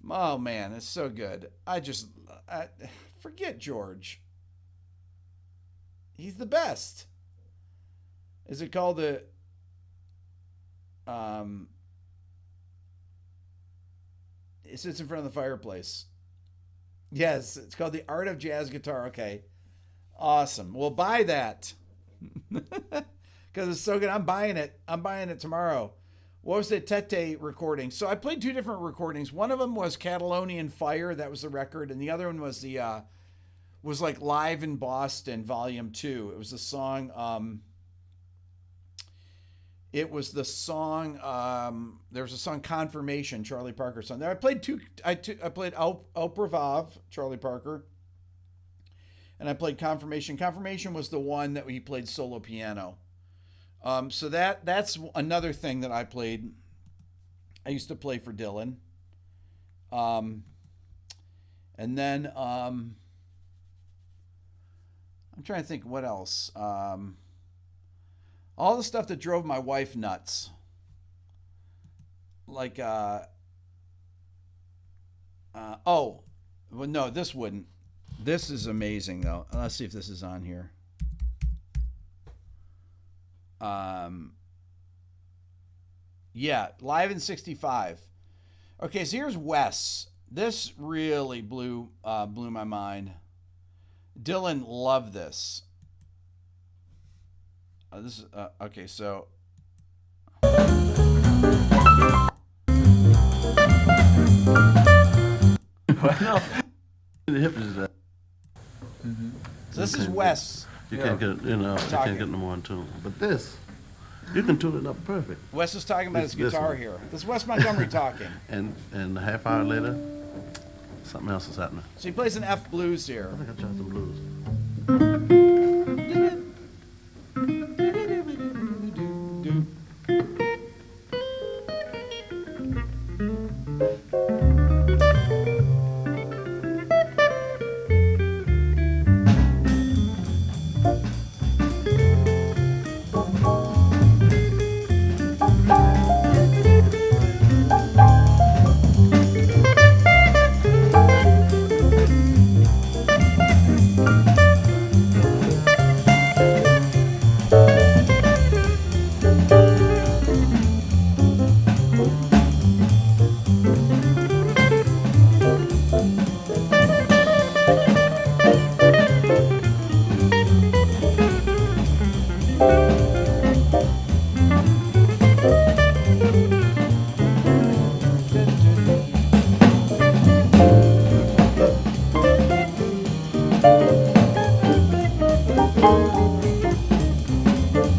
Oh man, it's so good. I forget George. He's the best. Is it called the it sits in front of the fireplace. Yes, it's called The Art of Jazz Guitar. Okay. Awesome. We'll buy that. Because it's so good. I'm buying it. I'm buying it tomorrow. What was the Tete recording? So I played two different recordings. One of them was Catalonian Fire. That was the record. And the other one was was like Live in Boston, Volume 2. It was the song. There was a song Confirmation, Charlie Parker song. There I played I played Au Prevav, Charlie Parker. And I played Confirmation. Confirmation was the one that he played solo piano. So that's another thing that I played. I used to play for Dylan. And then I'm trying to think what else. All the stuff that drove my wife nuts. Like well no, this wouldn't. This is amazing though. Let's see if this is on here. Yeah, Live in '65. Okay, so here's Wes. This really blew my mind. Dylan loved this. This is okay. So No, the hip is that. So this is Wes. You can't get, you can't get no more in tune. But this, you can tune it up perfect. Wes is talking about his This guitar one. here. This is Wes Montgomery talking. And a half hour later, something else is happening. So he plays an F blues I here. think I tried some blues.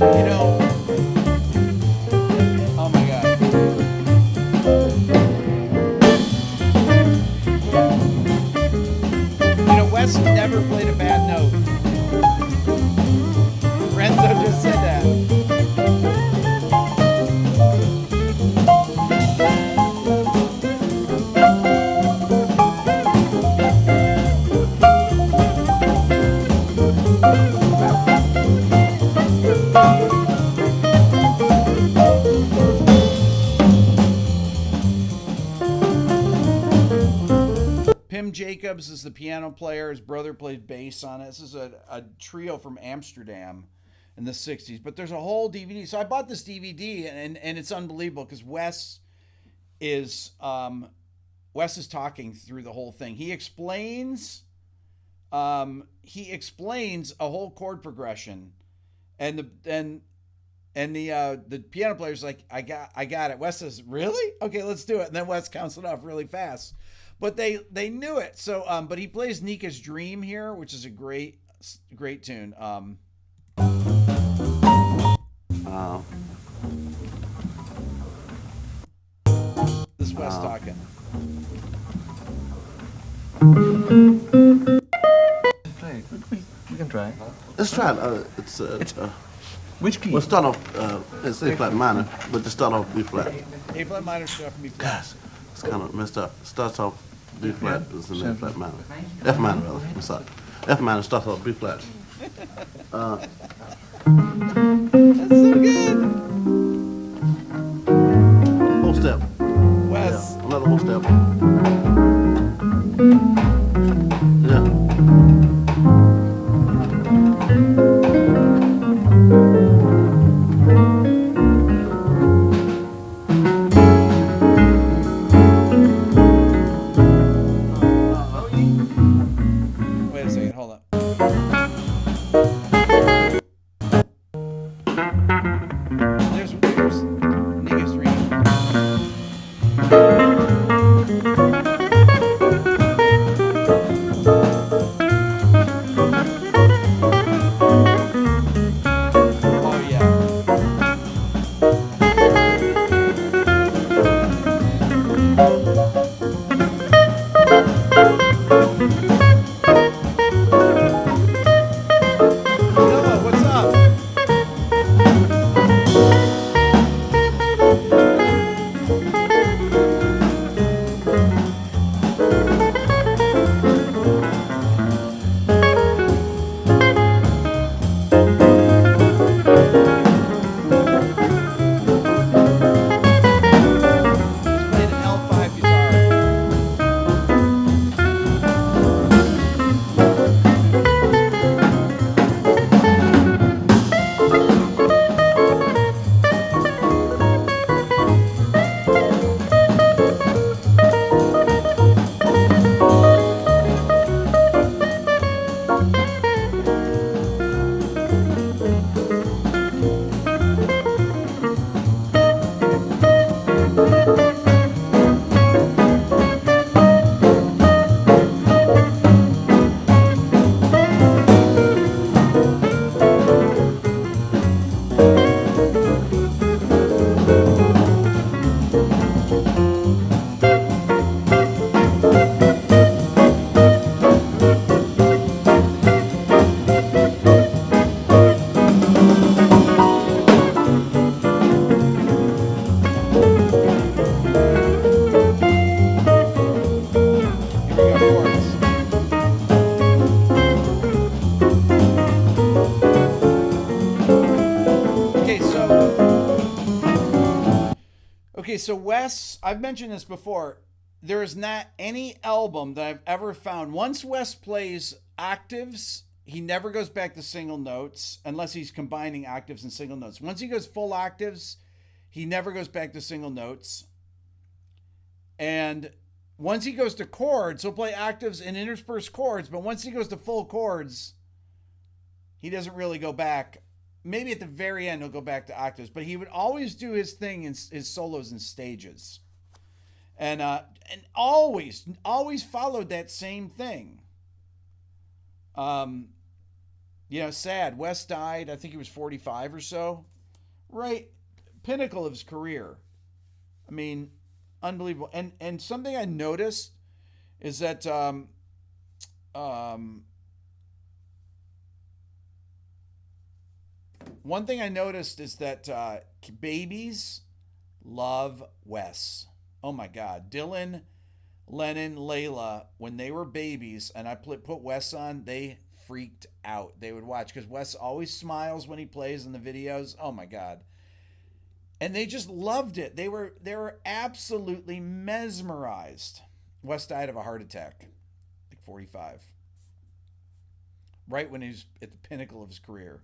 You know, oh my God. You know, Wes never played a bad note. Renzo just said that. Pim Jacobs is the piano player. His brother played bass on it. This is a trio from Amsterdam in the 60s. But there's a whole DVD. So I bought this DVD, and it's unbelievable because Wes is talking through the whole thing. He explains a whole chord progression, and the piano player's like, I got it. Wes says, really? Okay, let's do it. And then Wes counts it off really fast. But they knew it. So but he plays Nika's Dream here, which is a great tune. This is Wes talking. Play. We can try. Let's try it. It's Which key? we'll start off, it's A flat minor, but just start off B flat. A flat minor stuff from B flat. Guys, it's kind of messed up. Starts off B flat, it's an A flat minor. F minor, rather. I'm sorry. F minor starts off B flat. That's so good. Whole step. Wes. Yeah, another whole step. Yeah. Wait a second, hold on. There's Nika's Dream. Okay, so Wes, I've mentioned this before. There is not any album that I've ever found. Once Wes plays octaves, he never goes back to single notes unless he's combining octaves and single notes. Once he goes full octaves, he never goes back to single notes. And once he goes to chords, he'll play octaves and interspersed chords. But once he goes to full chords, he doesn't really go back. Maybe at the very end, he'll go back to octaves. But he would always do his thing in his solos in stages. And always followed that same thing. Sad. Wes died. I think he was 45 or so. Right, pinnacle of his career. I mean, unbelievable. And something I noticed is that one thing I noticed is that babies love Wes. Oh my God, Dylan, Lennon, Layla, when they were babies, and I put Wes on, they freaked out. They would watch because Wes always smiles when he plays in the videos. Oh my God. And they just loved it. They were absolutely mesmerized. Wes died of a heart attack, like 45. Right when he was at the pinnacle of his career.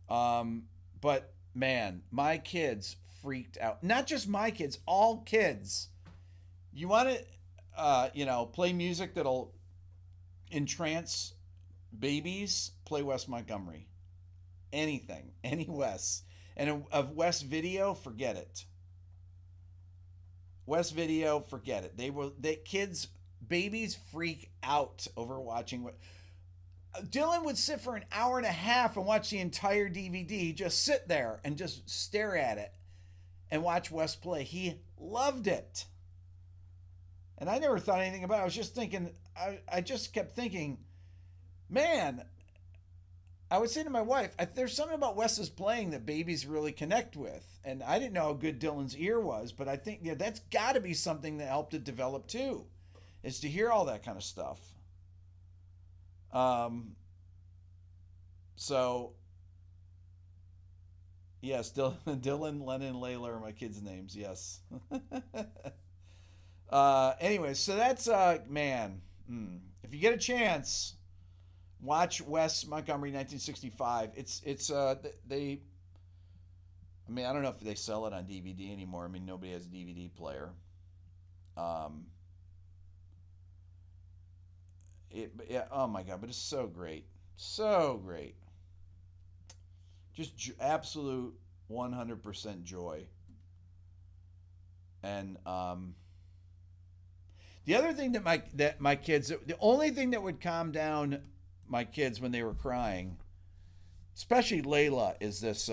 But man, my kids freaked out. Not just my kids, all kids. You want to, play music that'll entrance babies? Play Wes Montgomery. Anything, any Wes. And of Wes video, forget it. Wes video, forget it. Kids, babies freak out over watching. Dylan would sit for an hour and a half and watch the entire DVD. Just sit there and just stare at it and watch Wes play. He loved it. And I never thought anything about it. I was just thinking, I just kept thinking, man, I would say to my wife, there's something about Wes's playing that babies really connect with. And I didn't know how good Dylan's ear was, but I think that's got to be something that helped it develop too, is to hear all that kind of stuff. So, yes, Dylan, Lennon, Layla are my kids' names, yes. Anyway, so that's, man, if you get a chance, watch Wes Montgomery 1965. I don't know if they sell it on DVD anymore. I mean, nobody has a DVD player. Oh my God, but it's so great. So great. Just absolute 100% joy. And the other thing that my kids, the only thing that would calm down my kids when they were crying, especially Layla, is this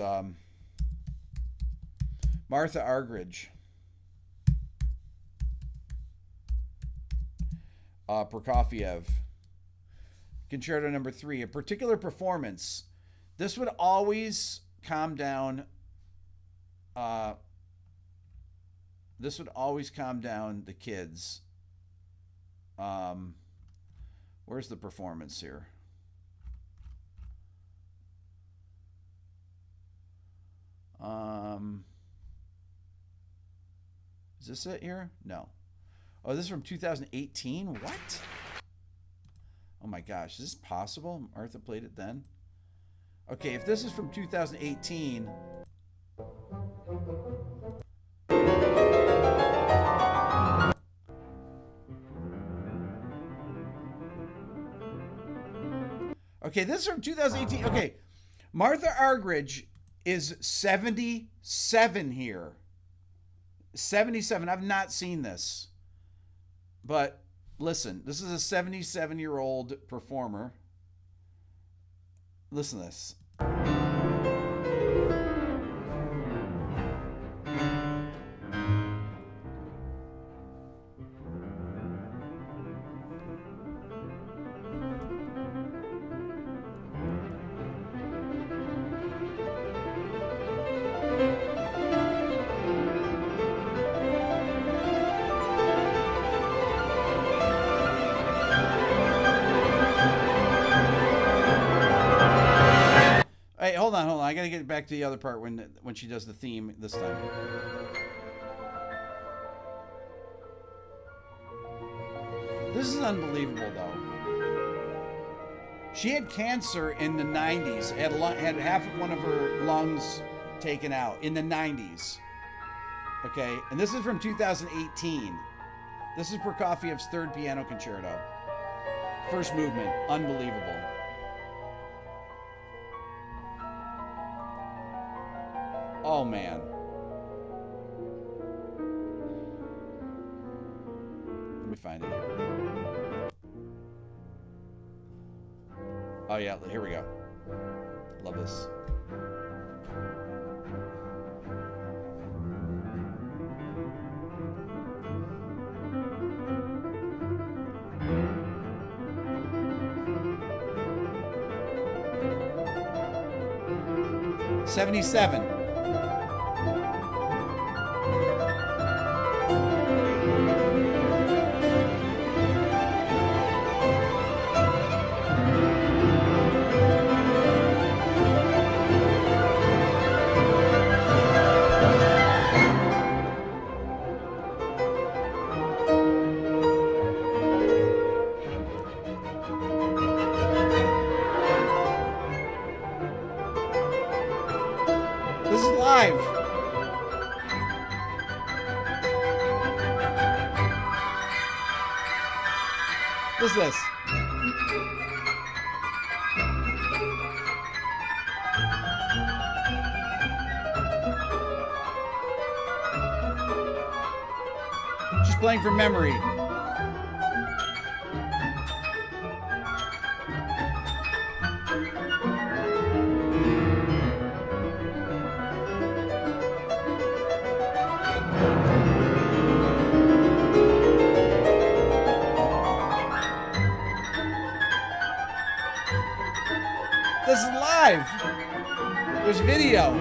Martha Argerich, Prokofiev, Concerto Number 3, a particular performance. This would always calm down. This would always calm down the kids. Where's the performance here? Is this it here? No. Oh, this is from 2018? What? Oh my gosh, is this possible? Martha played it then? Okay, if this is from 2018... Okay, this is from 2018. Okay, Martha Argerich is 77 here. 77. I've not seen this. But listen, this is a 77-year-old performer. Listen to this. Hey, hold on. I gotta get back to the other part when she does the theme this time. This is unbelievable, though. She had cancer in the 90s. Had half of one of her lungs taken out in the 90s. Okay, and this is from 2018. This is Prokofiev's third piano concerto. First movement, unbelievable. Oh, man. Let me find it here. Oh, yeah, here we go. Love this. '77. This is live. Listen to this. She's playing from memory. This is live. There's video.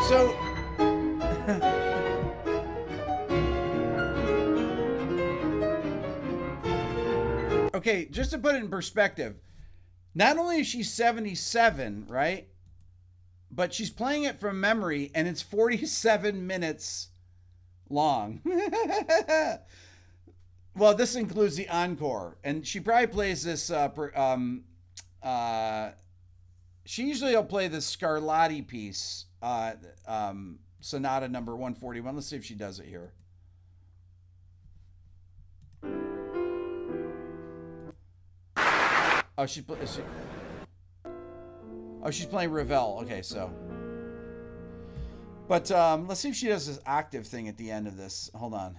So, okay, just to put it in perspective, not only is she 77, right? But she's playing it from memory and it's 47 minutes long. Well, this includes the encore. And she probably plays this, she usually will play this Scarlatti piece, Sonata number 141. Let's see if she does it here. Oh, she's playing Ravel. Okay, so. But let's see if she does this octave thing at the end of this. Hold on.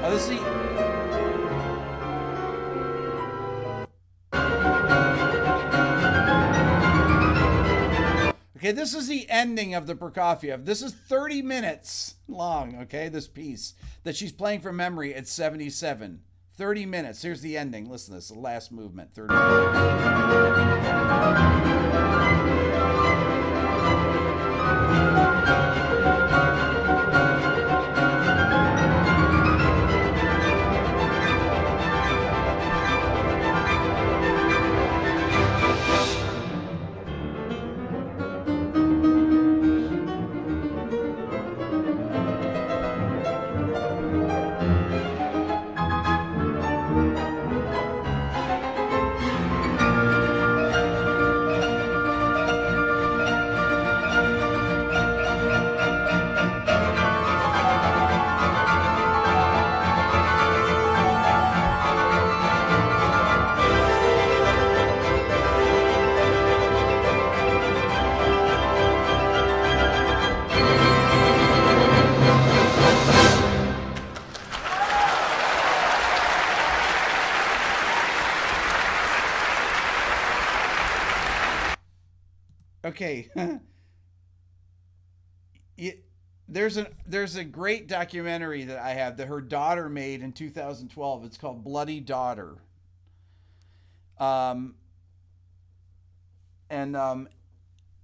Oh, this is the... Okay, this is the ending of the Prokofiev. This is 30 minutes long, okay, this piece that she's playing from memory at 77. 30 minutes. Here's the ending. Listen to this, the last movement. 30 okay. There's a great documentary that I have that her daughter made in 2012. It's called Bloody Daughter. Um, and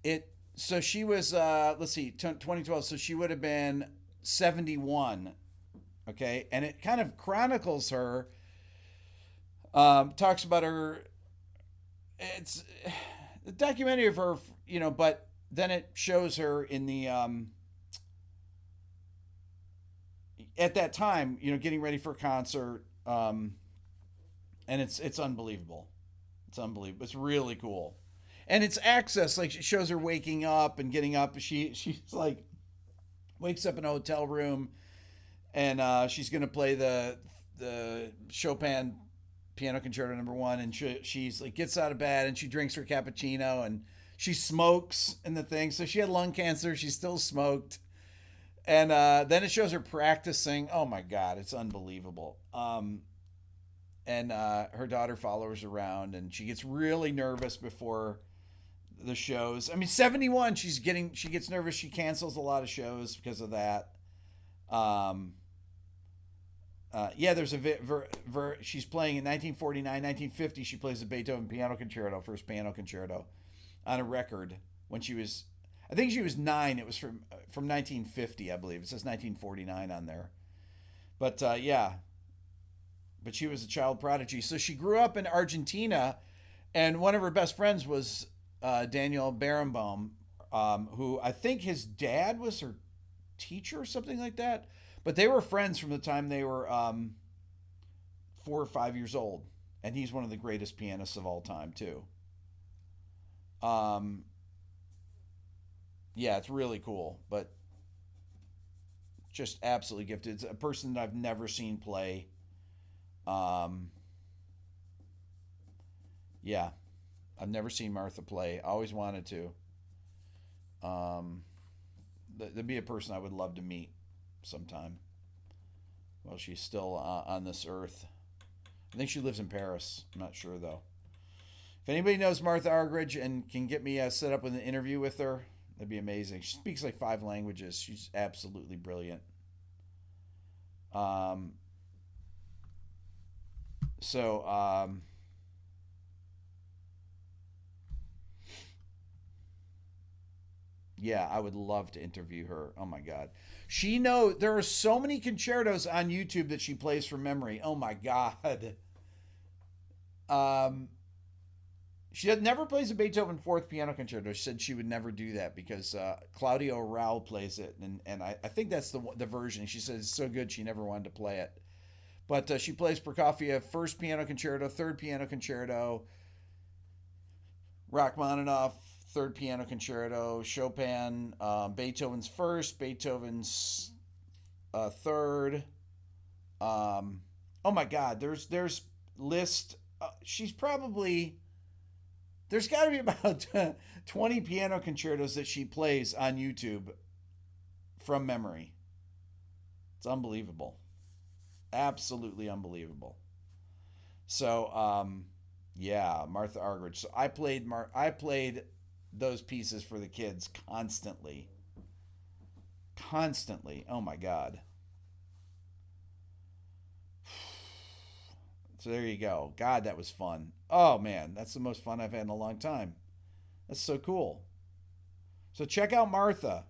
it so she was let's see 2012, so she would have been 71. Okay, and it kind of chronicles her, talks about her. It's a documentary of her, but then it shows her in the at that time, getting ready for a concert, and it's unbelievable. It's unbelievable. It's really cool, and it's access. Like, it shows her waking up and getting up. She's like wakes up in a hotel room, and she's gonna play the Chopin Piano Concerto No. 1, and she's like gets out of bed and she drinks her cappuccino and she smokes in the thing. So she had lung cancer. She still smoked. And then it shows her practicing. Oh my God, it's unbelievable. And her daughter follows her around, and she gets really nervous before the shows. I mean, 71. She gets nervous. She cancels a lot of shows because of that. There's she's playing in 1949, 1950. She plays the Beethoven Piano Concerto, first piano concerto, on a record when she was. I think she was 9. It was from 1950, I believe. It says 1949 on there. But but she was a child prodigy. So she grew up in Argentina, and one of her best friends was Daniel Barenboim, who I think his dad was her teacher or something like that. But they were friends from the time they were 4 or 5 years old, and he's one of the greatest pianists of all time too. Yeah, it's really cool, but just absolutely gifted. It's a person that I've never seen play. Yeah, I've never seen Martha play. I always wanted to. There'd be a person I would love to meet sometime. Well, she's still on this earth. I think she lives in Paris. I'm not sure though. If anybody knows Martha Argerich and can get me set up with an interview with her, that'd be amazing. She speaks like 5 languages. She's absolutely brilliant. So yeah, I would love to interview her. Oh my God. There are so many concertos on YouTube that she plays from memory. Oh my God. She never plays a Beethoven Fourth Piano Concerto. She said she would never do that because Claudio Raul plays it, and I think that's the version. She said it's so good she never wanted to play it. But she plays Prokofiev First Piano Concerto, Third Piano Concerto, Rachmaninoff Third Piano Concerto, Chopin, Beethoven's First, Beethoven's Third. Oh my God, there's list. She's probably. There's got to be about 20 piano concertos that she plays on YouTube from memory. It's unbelievable. Absolutely unbelievable. So, yeah, Martha Argerich. So I played those pieces for the kids constantly. Constantly. Oh my God. So there you go. God, that was fun. Oh man, that's the most fun I've had in a long time. That's so cool. So check out Martha.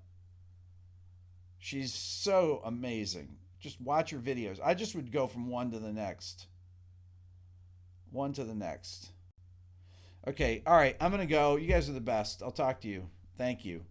She's so amazing. Just watch her videos. I just would go from one to the next. One to the next. Okay, all right, I'm going to go. You guys are the best. I'll talk to you. Thank you.